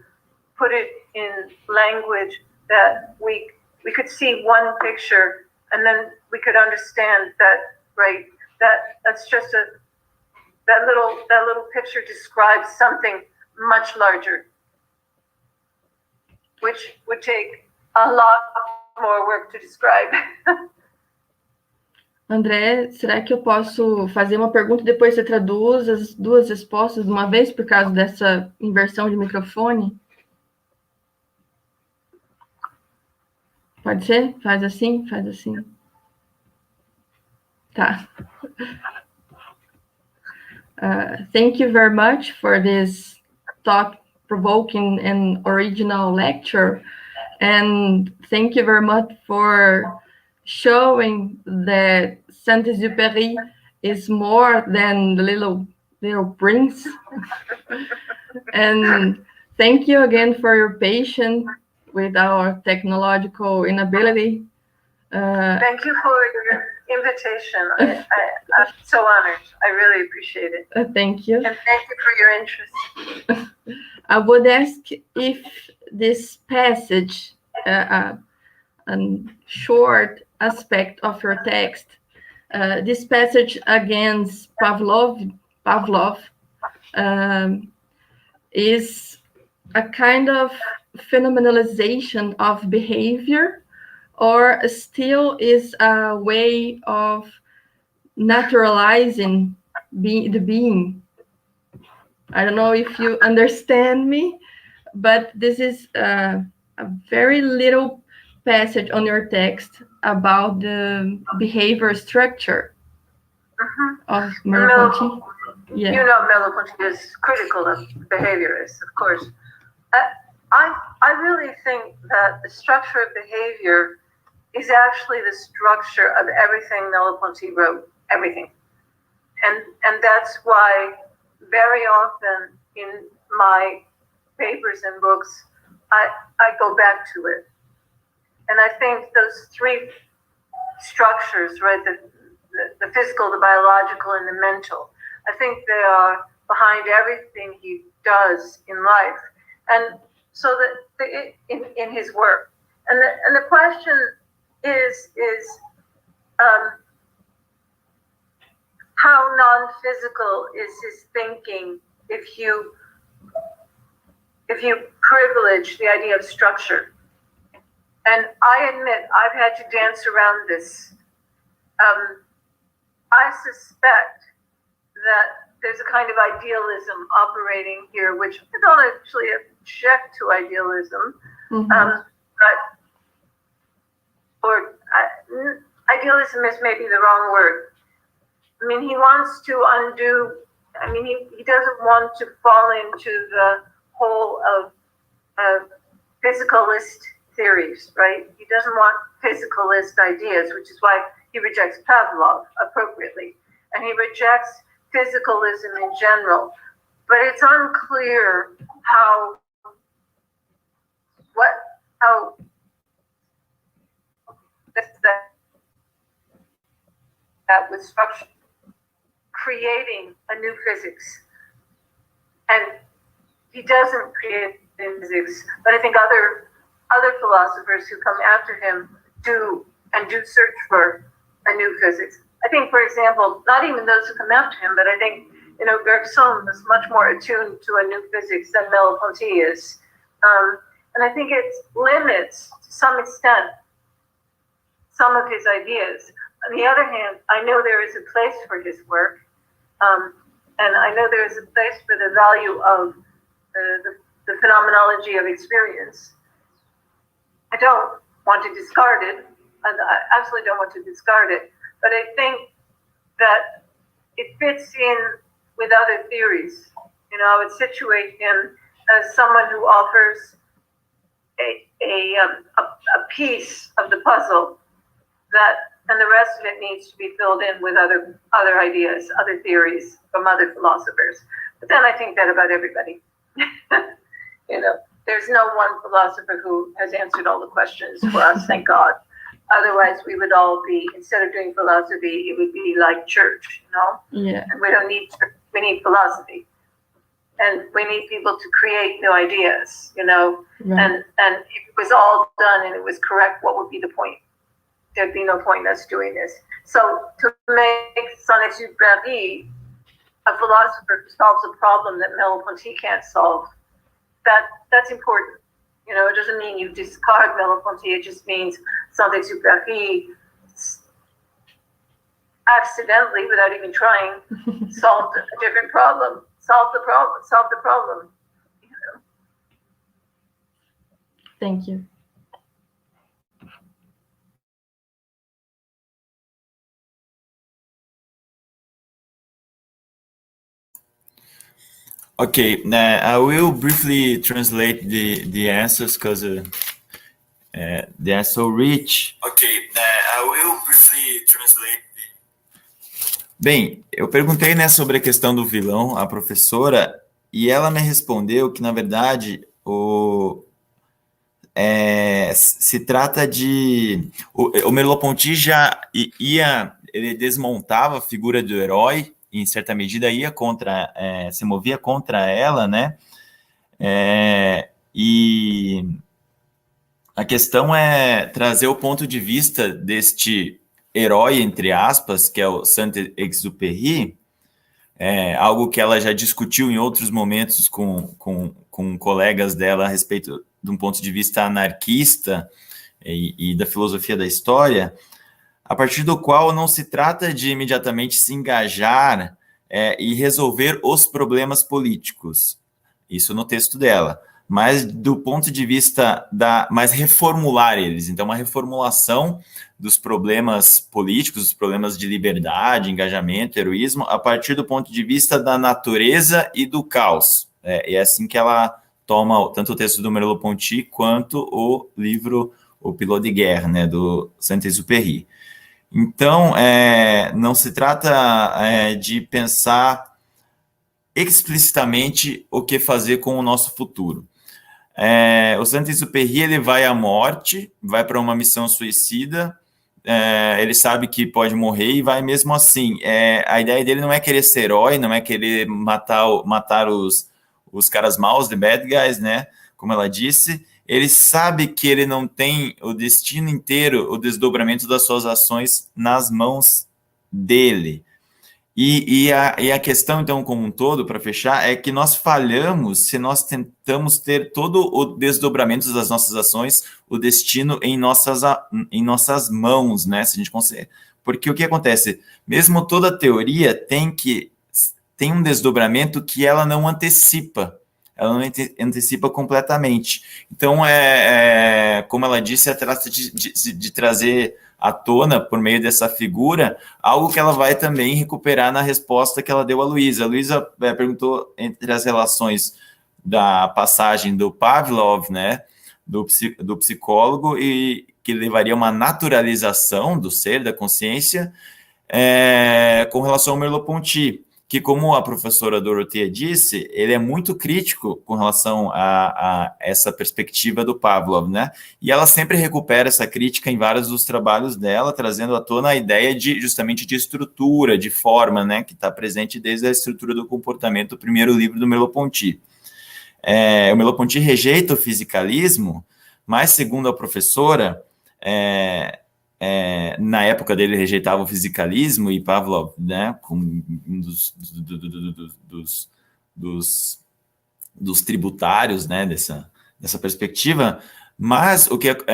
put it in language that we could see one picture and then we could understand that, right, that's just that little picture describes something much larger, which would take a lot more work to describe. André, será que eu posso fazer uma pergunta e depois você traduz as duas respostas de uma vez por causa dessa inversão de microfone? Pode ser? Faz assim? Tá. Thank you very much for this thought-provoking and original lecture. And thank you very much for showing that Saint-Exupéry is more than the little prince. And thank you again for your patience with our technological inability. Thank you for your invitation. I'm so honored. I really appreciate it. Thank you. And thank you for your interest. I would ask if this passage, a short aspect of your text, this passage against Pavlov, is a kind of phenomenalization of behavior, or still is a way of naturalizing the being. I don't know if you understand me, but this is a very little passage on your text about the behavior structure of Merleau-Ponty. Yeah. Merleau-Ponty is critical of behaviorists, of course. I really think that the structure of behavior is actually the structure of everything Merleau-Ponty wrote, everything. And that's why very often in my papers and books, I go back to it. And I think those three structures, right, the physical, the biological, and the mental, I think they are behind everything he does in life. And so that in his work. And the question is how non-physical is his thinking if you privilege the idea of structure? And I admit I've had to dance around this I suspect that there's a kind of idealism operating here, which I don't actually object to idealism, idealism is maybe the wrong word. I mean, he wants to undo, I mean, he doesn't want to fall into the hole of physicalist theories, right? He doesn't want physicalist ideas, which is why he rejects Pavlov appropriately. And he rejects physicalism in general. But it's unclear how that was structure creating a new physics. And he doesn't create new physics, but I think other philosophers who come after him do search for a new physics. I think, for example, not even those who come after him, but I think, Bergson was much more attuned to a new physics than Merleau-Ponty is. And I think it limits, to some extent, some of his ideas. On the other hand, I know there is a place for his work, and I know there is a place for the value of the phenomenology of experience. I don't want to discard it. I absolutely don't want to discard it. But I think that it fits in with other theories. I would situate him as someone who offers a piece of the puzzle and the rest of it needs to be filled in with other ideas, other theories from other philosophers. But then I think that about everybody. There's no one philosopher who has answered all the questions for us, thank God. Otherwise, we would all be, instead of doing philosophy, it would be like church, Yeah. And we don't need church, we need philosophy. And we need people to create new ideas, Right. And if it was all done and it was correct, what would be the point? There'd be no point in us doing this. So to make Saint-Exupéry a philosopher who solves a problem that Merleau-Ponty can't solve, that's important. It doesn't mean you discard Merleau-Ponty, it just means Saint-Exupéry accidentally, without even trying, solved a different problem. Solve the problem. Thank you. Okay, I will briefly translate the answers because they are so rich. Okay, I will briefly translate. Bem, eu perguntei, sobre a questão do vilão, a professora, e ela me respondeu que, na verdade, se trata de... O Merleau-Ponty já ele desmontava a figura do herói, em certa medida se movia contra ela, né? E a questão é trazer o ponto de vista deste herói, entre aspas, que é o Saint-Exupéry, algo que ela já discutiu em outros momentos com colegas dela a respeito de um ponto de vista anarquista e da filosofia da história, a partir do qual não se trata de imediatamente se engajar e resolver os problemas políticos, isso no texto dela, mas do ponto de vista mas reformular eles. Então, uma reformulação dos problemas políticos, dos problemas de liberdade, engajamento, heroísmo, a partir do ponto de vista da natureza e do caos. E é assim que ela toma tanto o texto do Merleau-Ponty quanto o livro O Pilote de Guerre, né, do Saint-Exupéry. Então, não se trata de pensar explicitamente o que fazer com o nosso futuro. O Saint-Exupéry, ele vai à morte, vai para uma missão suicida, ele sabe que pode morrer e vai mesmo assim. A ideia dele não é querer ser herói, não é querer matar os caras maus, the bad guys, né? Como ela disse. Ele sabe que ele não tem o destino inteiro, o desdobramento das suas ações nas mãos dele. E a questão, então, como um todo, para fechar, é que nós falhamos se nós tentamos ter todo o desdobramento das nossas ações, o destino em nossas mãos, né? Se a gente consegue. porque o que acontece? Mesmo toda teoria tem um desdobramento que ela não antecipa. Ela não antecipa completamente. Então, como ela disse, trata de trazer à tona, por meio dessa figura, algo que ela vai também recuperar na resposta que ela deu à Luísa. A Luísa perguntou entre as relações da passagem do Pavlov, né, do psicólogo, e que levaria a uma naturalização do ser, da consciência, com relação ao Merleau-Ponty, que, como a professora Dorothea disse, ele é muito crítico com relação a essa perspectiva do Pavlov, né? E ela sempre recupera essa crítica em vários dos trabalhos dela, trazendo à tona a ideia justamente de estrutura, de forma, né? Que está presente desde a estrutura do comportamento, o primeiro livro do Merleau-Ponty. O Merleau-Ponty rejeita o fisicalismo, mas, segundo a professora, na época dele rejeitava o fisicalismo, e Pavlov, né, como um dos tributários, né, dessa perspectiva. Mas o que o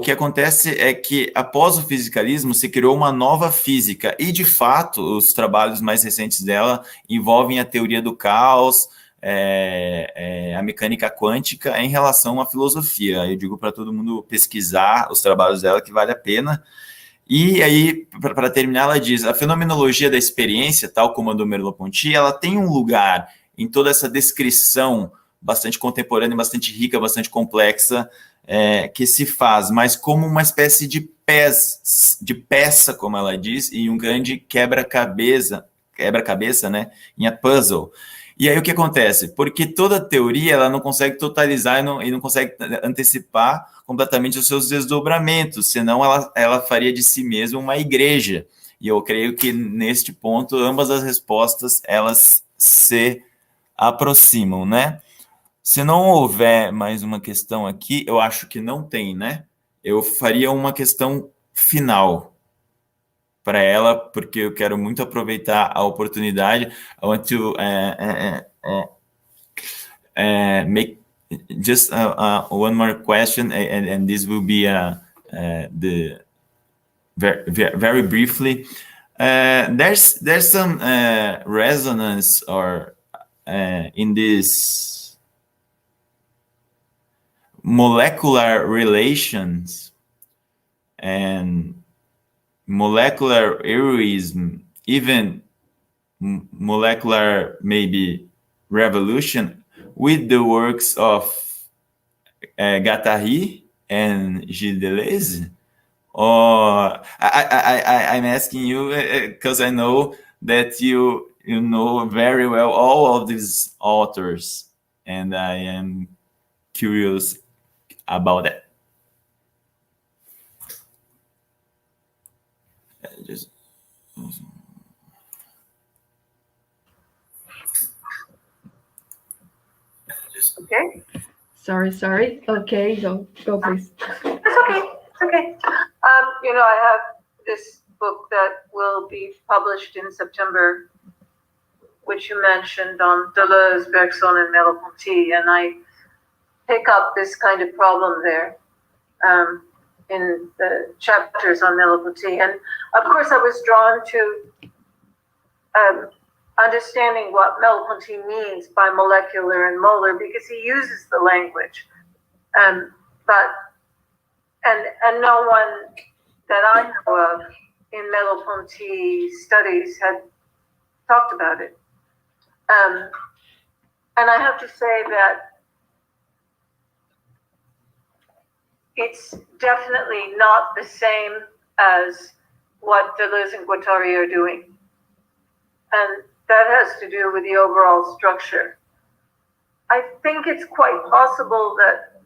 que acontece é que, após o fisicalismo, se criou uma nova física, e de fato os trabalhos mais recentes dela envolvem a teoria do caos, a mecânica quântica em relação à filosofia. Eu digo para todo mundo pesquisar os trabalhos dela, que vale a pena. E aí, para terminar, ela diz: a fenomenologia da experiência, tal como a do Merleau-Ponty, ela tem um lugar em toda essa descrição bastante contemporânea, bastante rica, bastante complexa, que se faz, mas como uma espécie de peça, como ela diz, e um grande quebra-cabeça, né, em a puzzle. E aí o que acontece? Porque toda teoria ela não consegue totalizar e não consegue antecipar completamente os seus desdobramentos, senão ela faria de si mesma uma igreja. E eu creio que, neste ponto, ambas as respostas elas se aproximam, né? Se não houver mais uma questão aqui, eu acho que não tem, né? Eu faria uma questão final para ela, porque eu quero muito aproveitar a oportunidade. I want to make just one more question, and this will be very briefly. There's some resonance or in this molecular relations and molecular heroism, even molecular maybe revolution, with the works of Guattari and Gilles Deleuze? Or I'm asking you because I know that you know very well all of these authors, and I am curious about that. Okay. Sorry. Okay, go please. It's okay. I have this book that will be published in September, which you mentioned, on Deleuze, Bergson, and Merleau-Ponty, and I pick up this kind of problem there in the chapters on Merleau-Ponty. And of course, I was drawn to understanding what Merleau-Ponty means by molecular and molar, because he uses the language. But no one that I know of in Merleau-Ponty studies had talked about it. And I have to say that it's definitely not the same as what Deleuze and Guattari are doing. And that has to do with the overall structure. I think it's quite possible that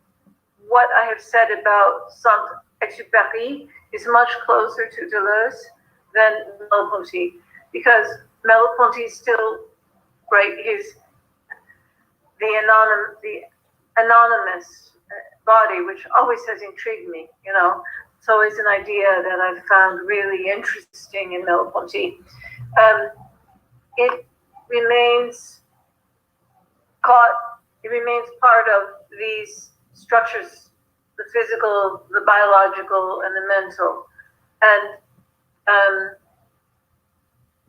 what I have said about Saint-Exupéry is much closer to Deleuze than Merleau-Ponty, because Merleau-Ponty is still great. He's the anonymous body, which always has intrigued me. It's always an idea that I've found really interesting in Merleau-Ponty. It remains part of these structures, the physical, the biological, and the mental. And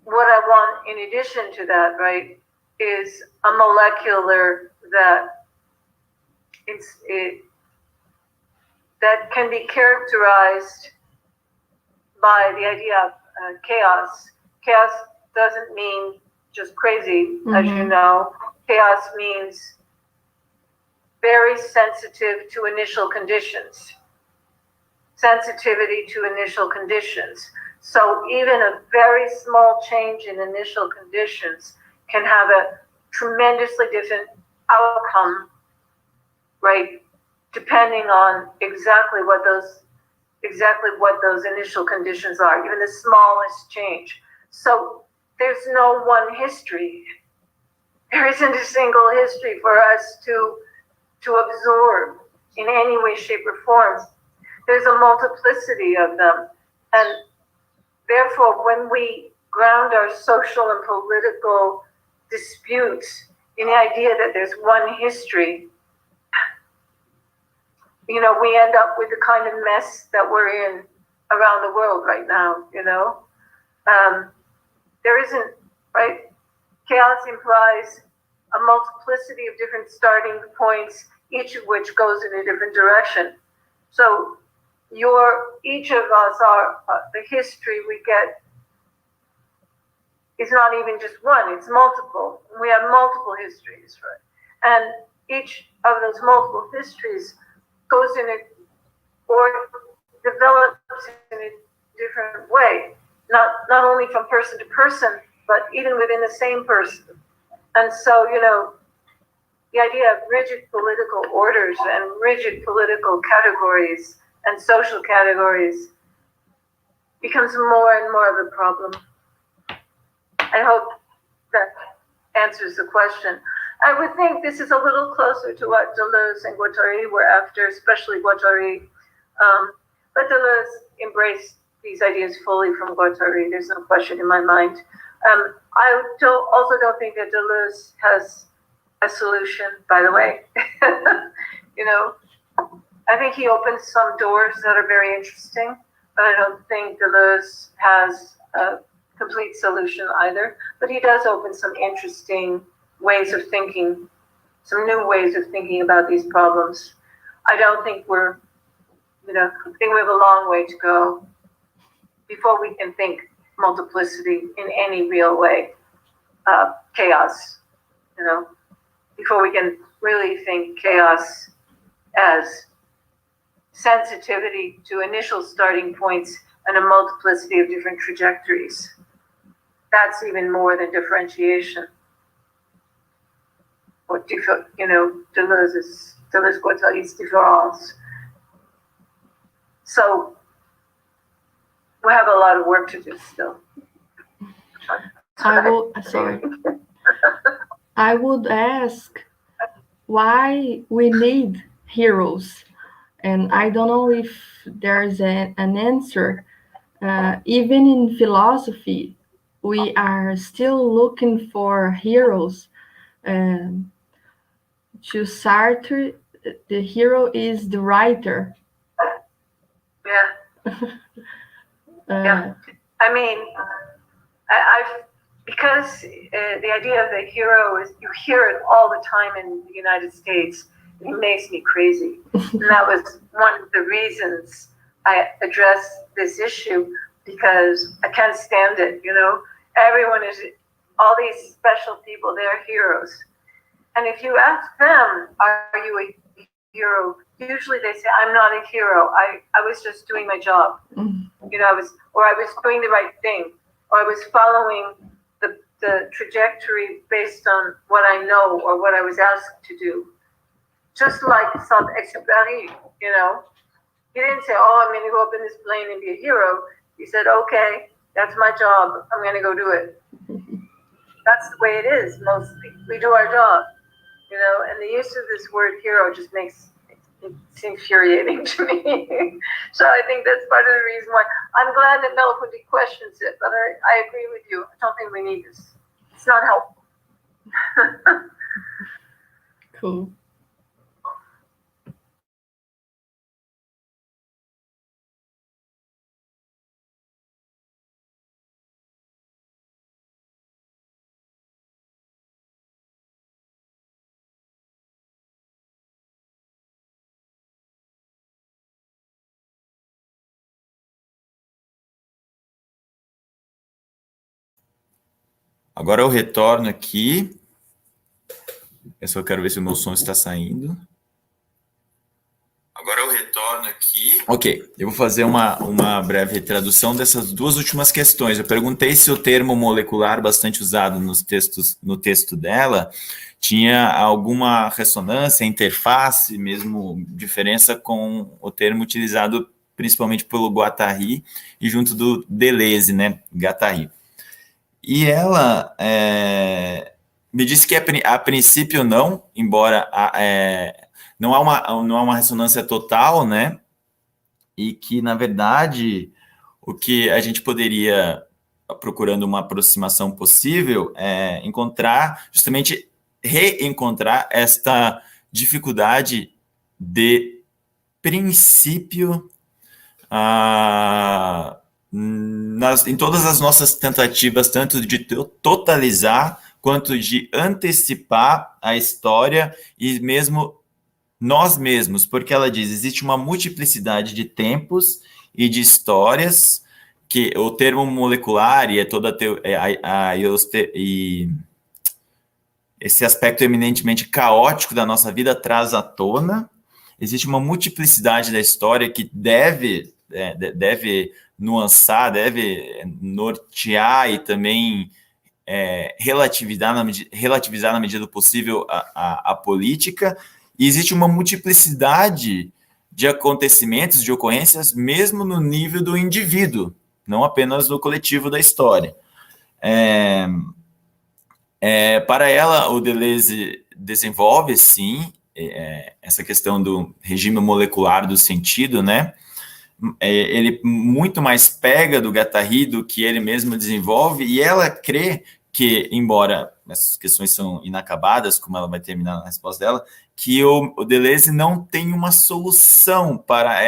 what I want in addition to that, right, is a molecular that that can be characterized by the idea of chaos. Chaos doesn't mean just crazy, as you know. Chaos means very sensitive to initial conditions. Sensitivity to initial conditions. So even a very small change in initial conditions can have a tremendously different outcome, right? Depending on exactly what those initial conditions are, even the smallest change. So there's no one history. There isn't a single history for us to absorb in any way, shape, or form. There's a multiplicity of them. And therefore, when we ground our social and political disputes in the idea that there's one history, you know, we end up with the kind of mess that we're in around the world right now, you know. There isn't, right? Chaos implies a multiplicity of different starting points, each of which goes in a different direction. So each of us are, the history we get is not even just one, it's multiple. We have multiple histories, right? And each of those multiple histories goes in or develops in a different way, not only from person to person, but even within the same person. And so, you know, the idea of rigid political orders and rigid political categories and social categories becomes more and more of a problem. I hope that answers the question. I would think this is a little closer to what Deleuze and Guattari were after, especially Guattari. But Deleuze embraced these ideas fully from Guattari. There's no question in my mind. I also don't think that Deleuze has a solution, by the way. You know, I think he opens some doors that are very interesting, but I don't think Deleuze has a complete solution either. But he does open some interesting ways of thinking, some new ways of thinking about these problems. I don't think I think we have a long way to go before we can think multiplicity in any real way, chaos, you know, before we can really think chaos as sensitivity to initial starting points and a multiplicity of different trajectories. That's even more than differentiation. What Deleuze-Guattari's difference. So we have a lot of work to do still. I would ask why we need heroes, and I don't know if there's an answer. Even in philosophy, we are still looking for heroes. To Sartre, the hero is the writer. Yeah. Yeah. I mean, because the idea of the hero is, you hear it all the time in the United States. It makes me crazy. And that was one of the reasons I addressed this issue, because I can't stand it, you know. Everyone is, all these special people, they're heroes. And if you ask them, are you a hero? Usually they say, I'm not a hero. I was just doing my job. You know, I was doing the right thing, or I was following the trajectory based on what I know or what I was asked to do. Just like Saint-Exupéry, you know. He didn't say, oh, I'm going to go up in this plane and be a hero. He said, okay, that's my job. I'm going to go do it. That's the way it is, mostly. We do our job, you know, and the use of this word hero just makes it's infuriating to me. So I think that's part of the reason why I'm glad that Merleau-Ponty questions it, but I agree with you. I don't think we need this. It's not helpful. Cool. Agora eu retorno aqui. Eu só quero ver se o meu som está saindo. Agora eu retorno aqui. Ok, eu vou fazer uma breve tradução dessas duas últimas questões. Eu perguntei se o termo molecular, bastante usado no texto dela, tinha alguma ressonância, interface, mesmo diferença com o termo utilizado principalmente pelo Guattari e junto do Deleuze, né, Guattari. E ela me disse que a princípio não, embora não há uma ressonância total, né? E que, na verdade, o que a gente poderia, procurando uma aproximação possível, é encontrar, justamente reencontrar esta dificuldade de princípio em todas as nossas tentativas, tanto de totalizar quanto de antecipar a história e mesmo nós mesmos, porque ela diz, existe uma multiplicidade de tempos e de histórias, que o termo molecular e toda e esse aspecto eminentemente caótico da nossa vida traz à tona. Existe uma multiplicidade da história que deve nuançar, deve nortear e também relativizar na medida do possível a política. E existe uma multiplicidade de acontecimentos, de ocorrências, mesmo no nível do indivíduo, não apenas no coletivo da história. Para ela, o Deleuze desenvolve, sim, essa questão do regime molecular do sentido, né? Ele muito mais pega do Guattari do que ele mesmo desenvolve, e ela crê que, embora essas questões são inacabadas, como ela vai terminar na resposta dela, que o Deleuze não tem uma solução para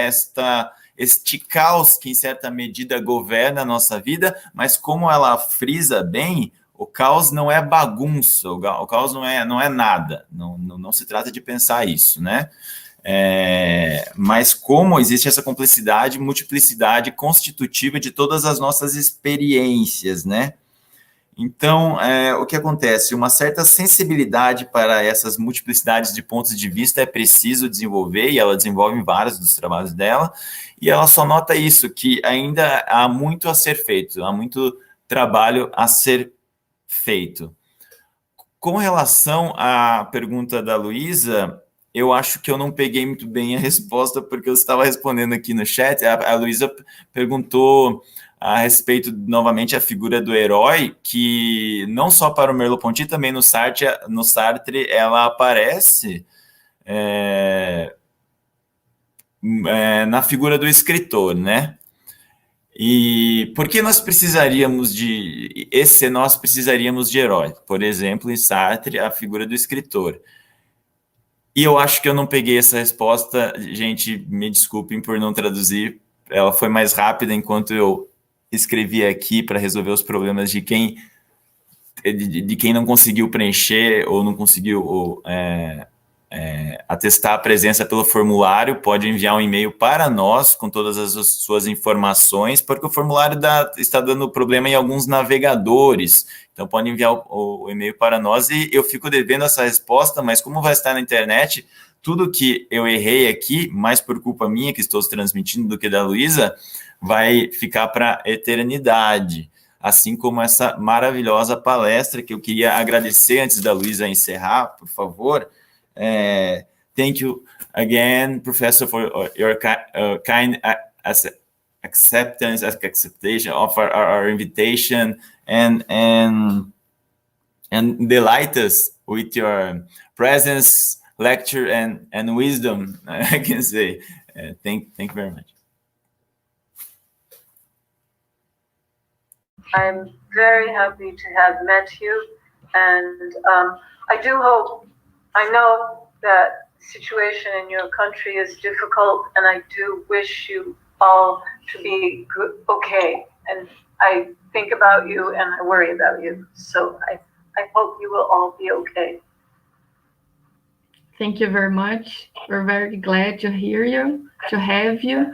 este caos que, em certa medida, governa a nossa vida, mas como ela frisa bem, o caos não é bagunça, o caos não é nada, não se trata de pensar isso, né? Mas como existe essa complexidade, multiplicidade constitutiva de todas as nossas experiências, né? Então, o que acontece? Uma certa sensibilidade para essas multiplicidades de pontos de vista é preciso desenvolver, e ela desenvolve em vários dos trabalhos dela, e ela só nota isso, que ainda há muito a ser feito, há muito trabalho a ser feito. Com relação à pergunta da Luísa, eu acho que eu não peguei muito bem a resposta, porque eu estava respondendo aqui no chat. A Luísa perguntou a respeito, novamente, a figura do herói, que não só para o Merleau-Ponty, também no Sartre ela aparece na figura do escritor, né? E por que nós precisaríamos de herói? Por exemplo, em Sartre, a figura do escritor. E eu acho que eu não peguei essa resposta, gente, me desculpem por não traduzir, ela foi mais rápida enquanto eu escrevi aqui para resolver os problemas de quem não conseguiu preencher ou não conseguiu atestar a presença pelo formulário. Pode enviar um e-mail para nós com todas as suas informações, porque o formulário está dando problema em alguns navegadores, então pode enviar o e-mail para nós e eu fico devendo essa resposta, mas como vai estar na internet, tudo que eu errei aqui, mais por culpa minha que estou transmitindo do que da Luísa, vai ficar para a eternidade, assim como essa maravilhosa palestra que eu queria agradecer antes da Luísa encerrar, por favor. Thank you again, Professor, for your kind acceptation of our invitation and delight us with your presence, lecture, and wisdom. I can say thank you very much. I'm very happy to have met you, and I know that the situation in your country is difficult, and I do wish you all to be good, okay. And I think about you and I worry about you. So I hope you will all be okay. Thank you very much. We're very glad to hear you, to have you.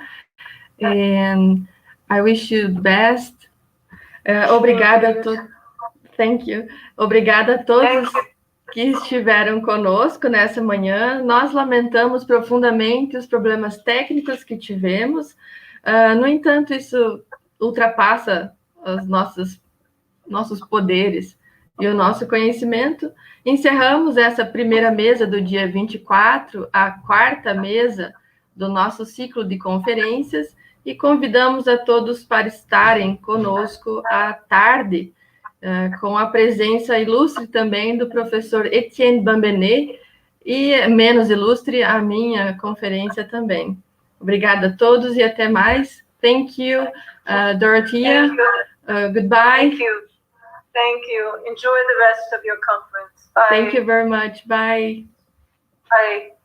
And I wish you the best. Obrigada a todos. Thank you. Obrigada a todos que estiveram conosco nessa manhã. Nós lamentamos profundamente os problemas técnicos que tivemos. No entanto, isso ultrapassa os nossos poderes e o nosso conhecimento. Encerramos essa primeira mesa do dia 24, a quarta mesa do nosso ciclo de conferências, e convidamos a todos para estarem conosco à tarde, com a presença ilustre também do professor Etienne Bambenet, e menos ilustre a minha conferência também. Obrigada a todos e até mais. Thank you, Dorothea. Goodbye. Thank you. Thank you. Enjoy the rest of your conference. Bye. Thank you very much. Bye. Bye.